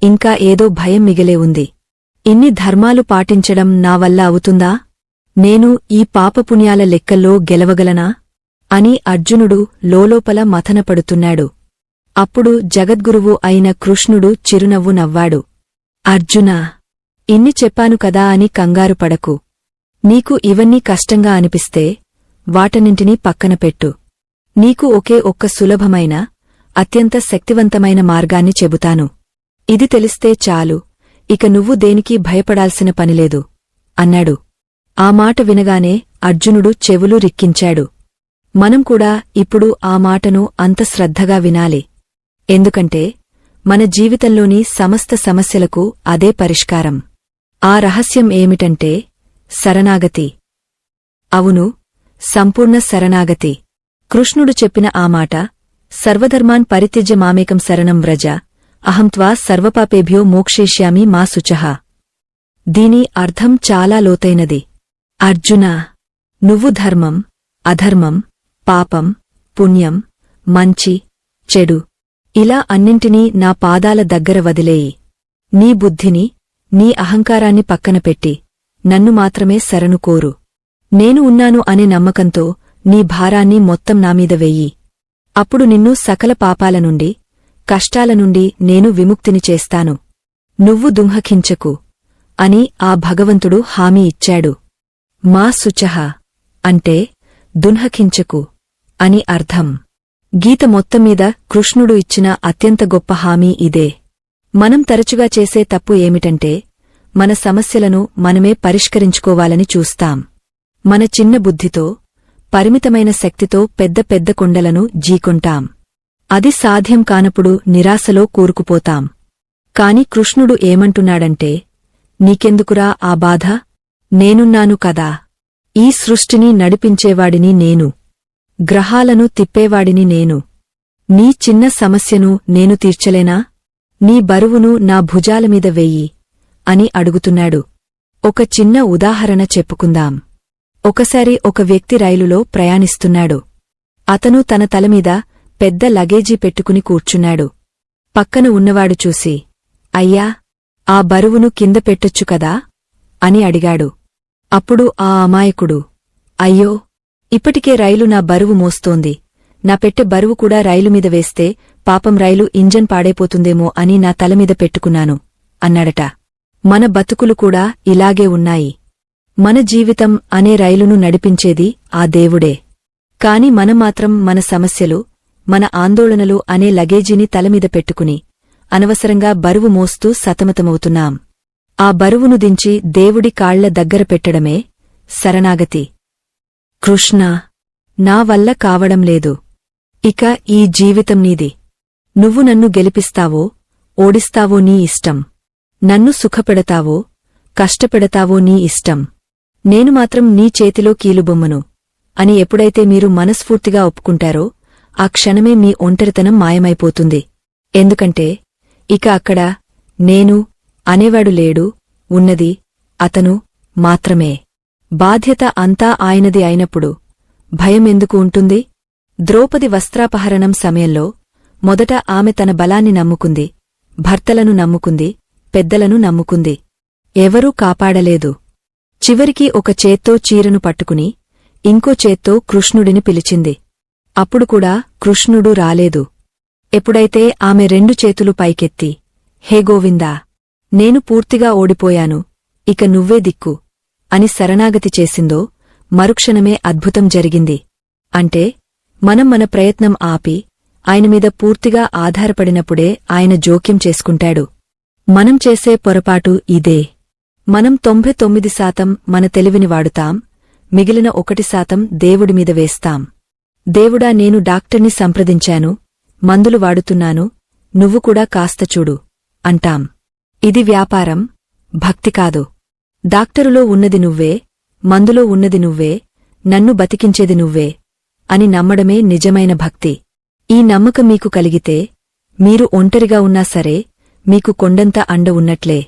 ఇంకా ఏదో భయం మిగిలే ఉంది. ఇన్ని ధర్మాలు పాటించడం నా వల్ల అవుతుందా? నేను ఈ పాపపుణ్యాల లెక్కల్లో గెలవగలనా? అని అర్జునుడు లోలోపల మథనపడుతున్నాడు. అప్పుడు జగద్గురువు అయిన కృష్ణుడు చిరునవ్వు నవ్వాడు. అర్జునా, ఇన్ని చెప్పాను కదా అని కంగారు పడకు. నీకు ఇవన్నీ కష్టంగా అనిపిస్తే వాటన్నింటినీ పక్కన పెట్టు. నీకు ఒకే ఒక్క సులభమైన, అత్యంత శక్తివంతమైన మార్గాన్ని చెబుతాను. ఇది తెలిస్తే చాలు, ఇక నువ్వు దేనికీ భయపడాల్సిన పనిలేదు అన్నాడు. ఆ మాట వినగానే అర్జునుడు చెవులు రిక్కించాడు. మనం కూడా ఇప్పుడు ఆ మాటను అంత శ్రద్ధగా వినాలి. ఎందుకంటే మన జీవితంలోని సమస్త సమస్యలకు అదే పరిష్కారం. ఆ రహస్యం ఏమిటంటే శరణాగతి. అవును, సంపూర్ణ శరణాగతి. కృష్ణుడు చెప్పిన ఆ మాట, సర్వధర్మాన్ పరిత్యజ్య మామేకం శరణం వ్రజ, అహం త్వా సర్వపాపేభ్యో మోక్షయిష్యామి మా శుచః. దీని అర్థం చాలా లోతైనది. అర్జునా, నువ్వు ధర్మం, అధర్మం, పాపం, పుణ్యం, మంచి, చెడు ఇలా అన్నింటినీ నా పాదాల దగ్గర వదిలేయి. నీ బుద్ధిని, నీ అహంకారాన్ని పక్కనపెట్టి నన్ను మాత్రమే శరణు కోరు. నేను ఉన్నాను అనే నమ్మకంతో నీ భారాన్ని మొత్తం నామీద వెయ్యి. అప్పుడు నిన్ను సకల పాపాల నుండి, కష్టాల నుండి నేను విముక్తిని చేస్తాను. నువ్వు దుంహకించకు అని ఆ భగవంతుడు హామీ ఇచ్చాడు. మా శుచః అంటే దున్హకించకు అని అర్థం. గీత మొత్తమ్మీద కృష్ణుడు ఇచ్చిన అత్యంత గొప్ప హామీ ఇదే. మనం తరచుగా చేసే తప్పు ఏమిటంటే, మన సమస్యలను మనమే పరిష్కరించుకోవాలని చూస్తాం. మన చిన్న బుద్ధితో, పరిమితమైన శక్తితో పెద్ద పెద్ద కొండలను జీకొంటాం. అది సాధ్యం కానప్పుడు నిరాశలో కూరుకుపోతాం. కాని కృష్ణుడు ఏమంటున్నాడంటే, నీకెందుకురా ఆ బాధ? నేనున్నాను కదా. ఈ సృష్టిని నడిపించేవాడిని నేను. గ్రహాలను తిప్పేవాడిని నేను. నీ చిన్న సమస్యను నేను తీర్చలేనా? నీ బరువును నా భుజాలమీద వెయ్యి అని అడుగుతున్నాడు. ఒక చిన్న ఉదాహరణ చెప్పుకుందాం. ఒకసారి ఒక వ్యక్తి రైలులో ప్రయాణిస్తున్నాడు. అతను తన తలమీద పెద్ద లగేజీ పెట్టుకుని కూర్చున్నాడు. పక్కన ఉన్నవాడు చూసి, అయ్యా, ఆ బరువును కింద పెట్టొచ్చు కదా అని అడిగాడు. అప్పుడు ఆ అమాయకుడు, అయ్యో, ఇప్పటికే రైలు నా బరువు మోస్తోంది, నా పెట్టె బరువు కూడా రైలుమీద వేస్తే పాపం రైలు ఇంజన్ పాడైపోతుందేమో అని నా తలమీద పెట్టుకున్నాను అన్నాడట. మన బతుకులు కూడా ఇలాగే ఉన్నాయి. మన జీవితం అనే రైలును నడిపించేది ఆ దేవుడే. కాని మనం మాత్రం మన సమస్యలు, మన ఆందోళనలు అనే లగేజీని తలమీద పెట్టుకుని అనవసరంగా బరువు మోస్తూ సతమతమవుతున్నాం. ఆ బరువును దించి దేవుడి కాళ్ల దగ్గర పెట్టడమే శరణాగతి. కృష్ణా, నా వల్ల కావడం లేదు. ఇక ఈ జీవితం నీది. నువ్వు నన్ను గెలిపిస్తావో ఓడిస్తావో నీ ఇష్టం. నన్ను సుఖపెడతావో కష్టపెడతావో నీ ఇష్టం. నేను మాత్రం నీ చేతిలో కీలుబొమ్మను అని ఎప్పుడైతే మీరు మనస్ఫూర్తిగా ఒప్పుకుంటారో ఆ క్షణమే మీ ఒంటరితనం మాయమైపోతుంది. ఎందుకంటే ఇక అక్కడ నేను అనేవాడు లేడు, ఉన్నది అతను మాత్రమే. బాధ్యత అంతా ఆయనది అయినప్పుడు భయమెందుకు ఉంటుంది? ద్రౌపది వస్త్రాపహరణం సమయంలో మొదట ఆమె తన బలాన్ని నమ్ముకుంది, భర్తలను నమ్ముకుంది, పెద్దలను నమ్ముకుంది. ఎవరూ కాపాడలేదు. చివరికి ఒక చేత్తో చీరను పట్టుకుని ఇంకో చేత్తో కృష్ణుడిని పిలిచింది. అప్పుడు కూడా కృష్ణుడు రాలేదు. ఎప్పుడైతే ఆమె రెండు చేతులు పైకెత్తి, హే గోవిందా, నేను పూర్తిగా ఓడిపోయాను, ఇక నువ్వే దిక్కు అని శరణాగతి చేసిందో మరుక్షణమే అద్భుతం జరిగింది. అంటే మనం మన ప్రయత్నం ఆపి ఆయనమీద పూర్తిగా ఆధారపడినప్పుడే ఆయన జోక్యం చేసుకుంటాడు. మనం చేసే పొరపాటు ఇదే. మనం 99% మన తెలివిని వాడుతాం, మిగిలిన 1% దేవుడిమీద వేస్తాం. దేవుడా, నేను డాక్టర్ని సంప్రదించాను, మందులు వాడుతున్నాను, నువ్వు కూడా కాస్త చూడు అంటాం. ఇది వ్యాపారం, భక్తి కాదు. డాక్టరులో ఉన్నది నువ్వే, మందులో ఉన్నది నువ్వే, నన్ను బతికించేది నువ్వే అని నమ్మడమే నిజమైన భక్తి. ఈ నమ్మకం మీకు కలిగితే మీరు ఒంటరిగా ఉన్నా సరే మీకు కొండంత అండ ఉన్నట్లే.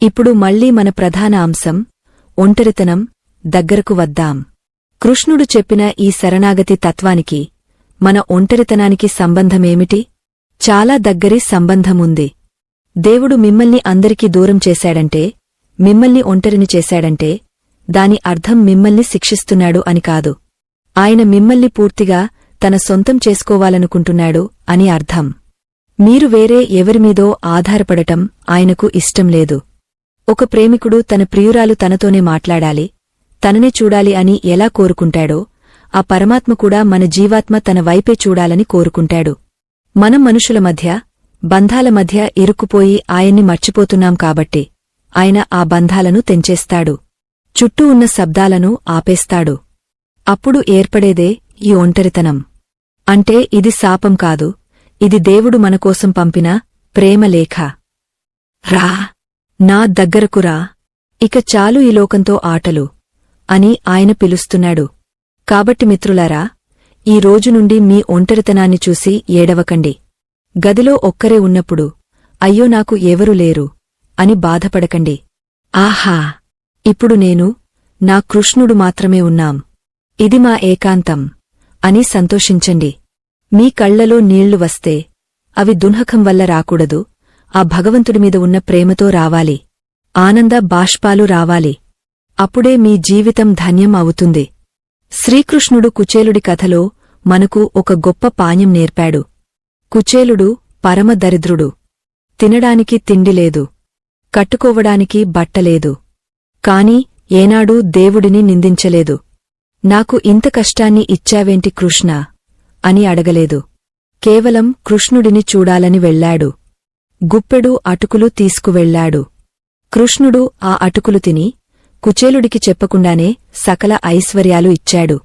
ఇప్పుడు మళ్లీ మన ప్రధాన అంశం ఒంటరితనం దగ్గరకు వద్దాం. కృష్ణుడు చెప్పిన ఈ శరణాగతి తత్వానికి మన ఒంటరితనానికి సంబంధమేమిటి? చాలా దగ్గరి సంబంధముంది. దేవుడు మిమ్మల్ని అందరికీ దూరం చేశాడంటే, మిమ్మల్ని ఒంటరిని చేశాడంటే దాని అర్థం మిమ్మల్ని శిక్షిస్తున్నాడు అని కాదు. ఆయన మిమ్మల్ని పూర్తిగా తన సొంతం చేసుకోవాలనుకుంటున్నాడు అని అర్థం. మీరు వేరే ఎవరిమీదో ఆధారపడటం ఆయనకు ఇష్టం లేదు. ఒక ప్రేమికుడు తన ప్రియురాలు తనతోనే మాట్లాడాలి, తననే చూడాలి అని ఎలా కోరుకుంటాడో ఆ పరమాత్మ కూడా మన జీవాత్మ తన వైపే చూడాలని కోరుకుంటాడు. మనం మనుషుల మధ్య, బంధాల మధ్య ఇరుక్కుపోయి ఆయన్ని మర్చిపోతున్నాం కాబట్టి ఆయన ఆ బంధాలను తెంచేస్తాడు. చుట్టూ ఉన్న శబ్దాలను ఆపేస్తాడు. అప్పుడు ఏర్పడేదే ఈ ఒంటరితనం. అంటే ఇది శాపం కాదు, ఇది దేవుడు మనకోసం పంపిన ప్రేమలేఖ. రా, నా దగ్గరకు రా, ఇక చాలు ఈ లోకంతో ఆటలు అని ఆయన పిలుస్తున్నాడు. కాబట్టి మిత్రులారా, ఈ రోజు నుండి మీ ఒంటరితనాన్ని చూసి ఏడవకండి. గదిలో ఒక్కరే ఉన్నప్పుడు అయ్యో నాకు ఎవరూ లేరు అని బాధపడకండి. ఆహా, ఇప్పుడు నేను, నా కృష్ణుడు మాత్రమే ఉన్నాం, ఇది మా ఏకాంతం అని సంతోషించండి. మీ కళ్లలో నీళ్లు వస్తే అవి దున్హకం వల్ల రాకూడదు, ఆ భగవంతుడిమీద ఉన్న ప్రేమతో రావాలి. ఆనంద బాష్పాలు రావాలి. అప్పుడే మీ జీవితం ధన్యం అవుతుంది. శ్రీకృష్ణుడు కుచేలుడి కథలో మనకు ఒక గొప్ప పాణ్యం నేర్పాడు. కుచేలుడు పరమదరిద్రుడు. తినడానికి తిండిలేదు, కట్టుకోవడానికి బట్టలేదు. కాని ఏనాడూ దేవుడిని నిందించలేదు. నాకు ఇంత కష్టాన్ని ఇచ్చావేంటి కృష్ణా అని అడగలేదు. కేవలం కృష్ణుడిని చూడాలని వెళ్లాడు. గుప్పెడు అటుకులు తీసుకువెళ్లాడు. కృష్ణుడు ఆ అటుకులు తిని కుచేలుడికి చెప్పకుండానే సకల ఐశ్వర్యాలు ఇచ్చాడు.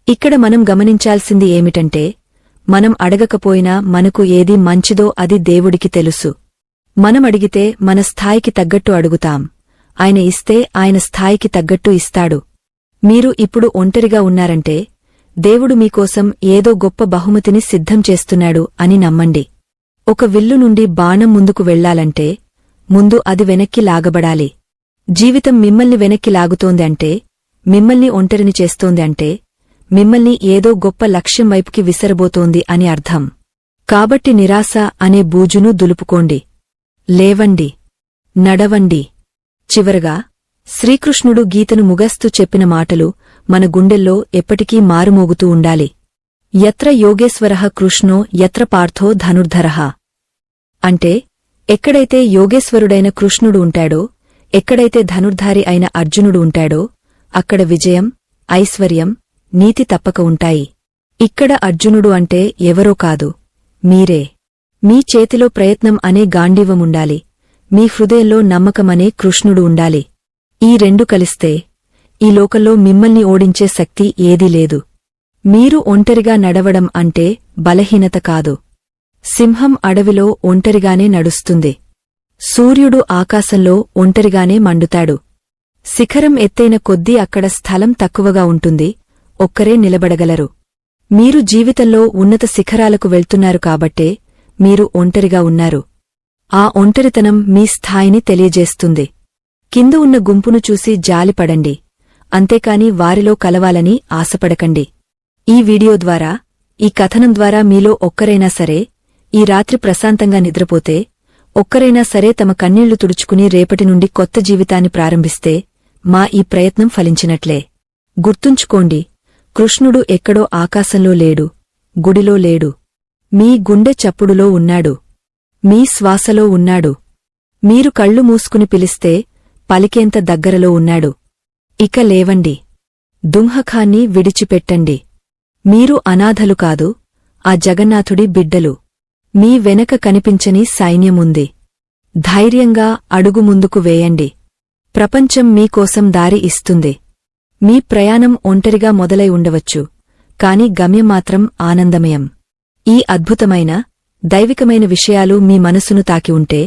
ఇక్కడ మనం గమనించాల్సింది ఏమిటంటే, మనం అడగకపోయినా మనకు ఏది మంచిదో అది దేవుడికి తెలుసు. మనం అడిగితే మన స్థాయికి తగ్గట్టు అడుగుతాం, ఆయన ఇస్తే ఆయన స్థాయికి తగ్గట్టు ఇస్తాడు. మీరు ఇప్పుడు ఒంటరిగా ఉన్నారంటే దేవుడు మీకోసం ఏదో గొప్ప బహుమతిని సిద్ధం చేస్తున్నాడు అని నమ్మండి. ఒక విల్లు నుండి బాణం ముందుకు వెళ్లాలంటే ముందు అది వెనక్కి లాగబడాలి. జీవితం మిమ్మల్ని వెనక్కి లాగుతోంది అంటే, మిమ్మల్ని ఒంటరిని చేస్తోంది అంటే, మిమ్మల్ని ఏదో గొప్ప లక్ష్యం వైపుకి విసరబోతోంది అని అర్థం. కాబట్టి నిరాశ అనే బూజును దులుపుకోండి. లేవండి, నడవండి. చివరగా శ్రీకృష్ణుడు గీతను ముగస్తూ చెప్పిన మాటలు మన గుండెల్లో ఎప్పటికీ మారుమోగుతూ ఉండాలి. యత్ర యోగేశ్వరః కృష్ణో యత్ర పార్థో ధనుర్ధరః అంటే ఎక్కడైతే యోగేశ్వరుడైన కృష్ణుడు ఉంటాడో, ఎక్కడైతే ధనుర్ధారి అయిన అర్జునుడు ఉంటాడో అక్కడ విజయం, ఐశ్వర్యం, నీతి తప్పక ఉంటాయి. ఇక్కడ అర్జునుడు అంటే ఎవరో కాదు, మీరే. మీ చేతిలో ప్రయత్నం అనే గాండీవముండాలి, మీ హృదయంలో నమ్మకమనే కృష్ణుడు ఉండాలి. ఈ రెండు కలిస్తే ఈ లోకంలో మిమ్మల్ని ఓడించే శక్తి ఏదీ లేదు. మీరు ఒంటరిగా నడవడం అంటే బలహీనత కాదు. సింహం అడవిలో ఒంటరిగానే నడుస్తుంది. సూర్యుడు ఆకాశంలో ఒంటరిగానే మండుతాడు. శిఖరం ఎత్తైన కొద్దీ అక్కడ స్థలం తక్కువగా ఉంటుంది, ఒక్కరే నిలబడగలరు. మీరు జీవితంలో ఉన్నత శిఖరాలకు వెళ్తున్నారు కాబట్టే మీరు ఒంటరిగా ఉన్నారు. ఆ ఒంటరితనం మీ స్థాయిని తెలియజేస్తుంది. కింద ఉన్న గుంపును చూసి జాలిపడండి, అంతేకాని వారిలో కలవాలని ఆశపడకండి. ఈ వీడియో ద్వారా, ఈ కథనం ద్వారా మీలో ఒక్కరైనా సరే ఈ రాత్రి ప్రశాంతంగా నిద్రపోతే, ఒక్కరైనా సరే తమ కన్నీళ్లు తుడుచుకుని రేపటి నుండి కొత్త జీవితాన్ని ప్రారంభిస్తే మా ఈ ప్రయత్నం ఫలించినట్లే. గుర్తుంచుకోండి, కృష్ణుడు ఎక్కడో ఆకాశంలో లేడు, గుడిలో లేడు, మీ గుండె చప్పుడులో ఉన్నాడు, మీ శ్వాసలో ఉన్నాడు. మీరు కళ్ళు మూసుకుని పిలిస్తే పలికేంత దగ్గరలో ఉన్నాడు. ఇక లేవండి, దుంహకాన్ని విడిచిపెట్టండి. మీరు అనాథలు కాదు, ఆ జగన్నాథుడి బిడ్డలు. మీ వెనక కనిపించని సైన్యముంది. ధైర్యంగా అడుగు ముందుకు వేయండి. ప్రపంచం మీకోసం దారి ఇస్తుంది. మీ ప్రయాణం ఒంటరిగా మొదలై ఉండవచ్చు, కాని గమ్యం మాత్రం ఆనందమయం. ఈ అద్భుతమైన, దైవికమైన విషయాలు మీ మనసును తాకి ఉంటే,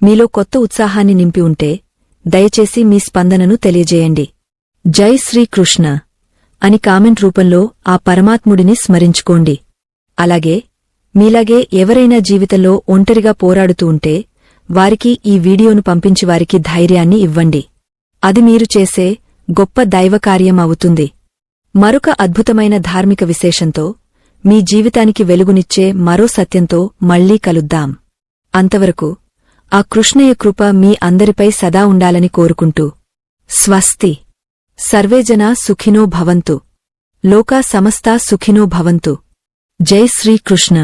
మీలో కొత్త ఉత్సాహాన్ని నింపి ఉంటే, దయచేసి మీ స్పందనను తెలియజేయండి. జై శ్రీకృష్ణ అని కామెంట్ రూపంలో ఆ పరమాత్ముడిని స్మరించుకోండి. అలాగే మీలాగే ఎవరైనా జీవితంలో ఒంటరిగా పోరాడుతూ ఉంటే వారికి ఈ వీడియోను పంపించి వారికి ధైర్యాన్ని ఇవ్వండి. అది మీరు చేసే గొప్ప దైవకార్యం అవుతుంది. మరొక అద్భుతమైన ధార్మిక విశేషంతో, మీ జీవితానికి వెలుగునిచ్చే మరో సత్యంతో మళ్లీ కలుద్దాం. అంతవరకు ఆ కృష్ణయ్య కృప మీ అందరిపై సదా ఉండాలని కోరుకుంటూ స్వస్తి. సర్వేజనా సుఖినో భవంతు. లోకా సమస్తా సుఖినో భవంతు. జై శ్రీకృష్ణ.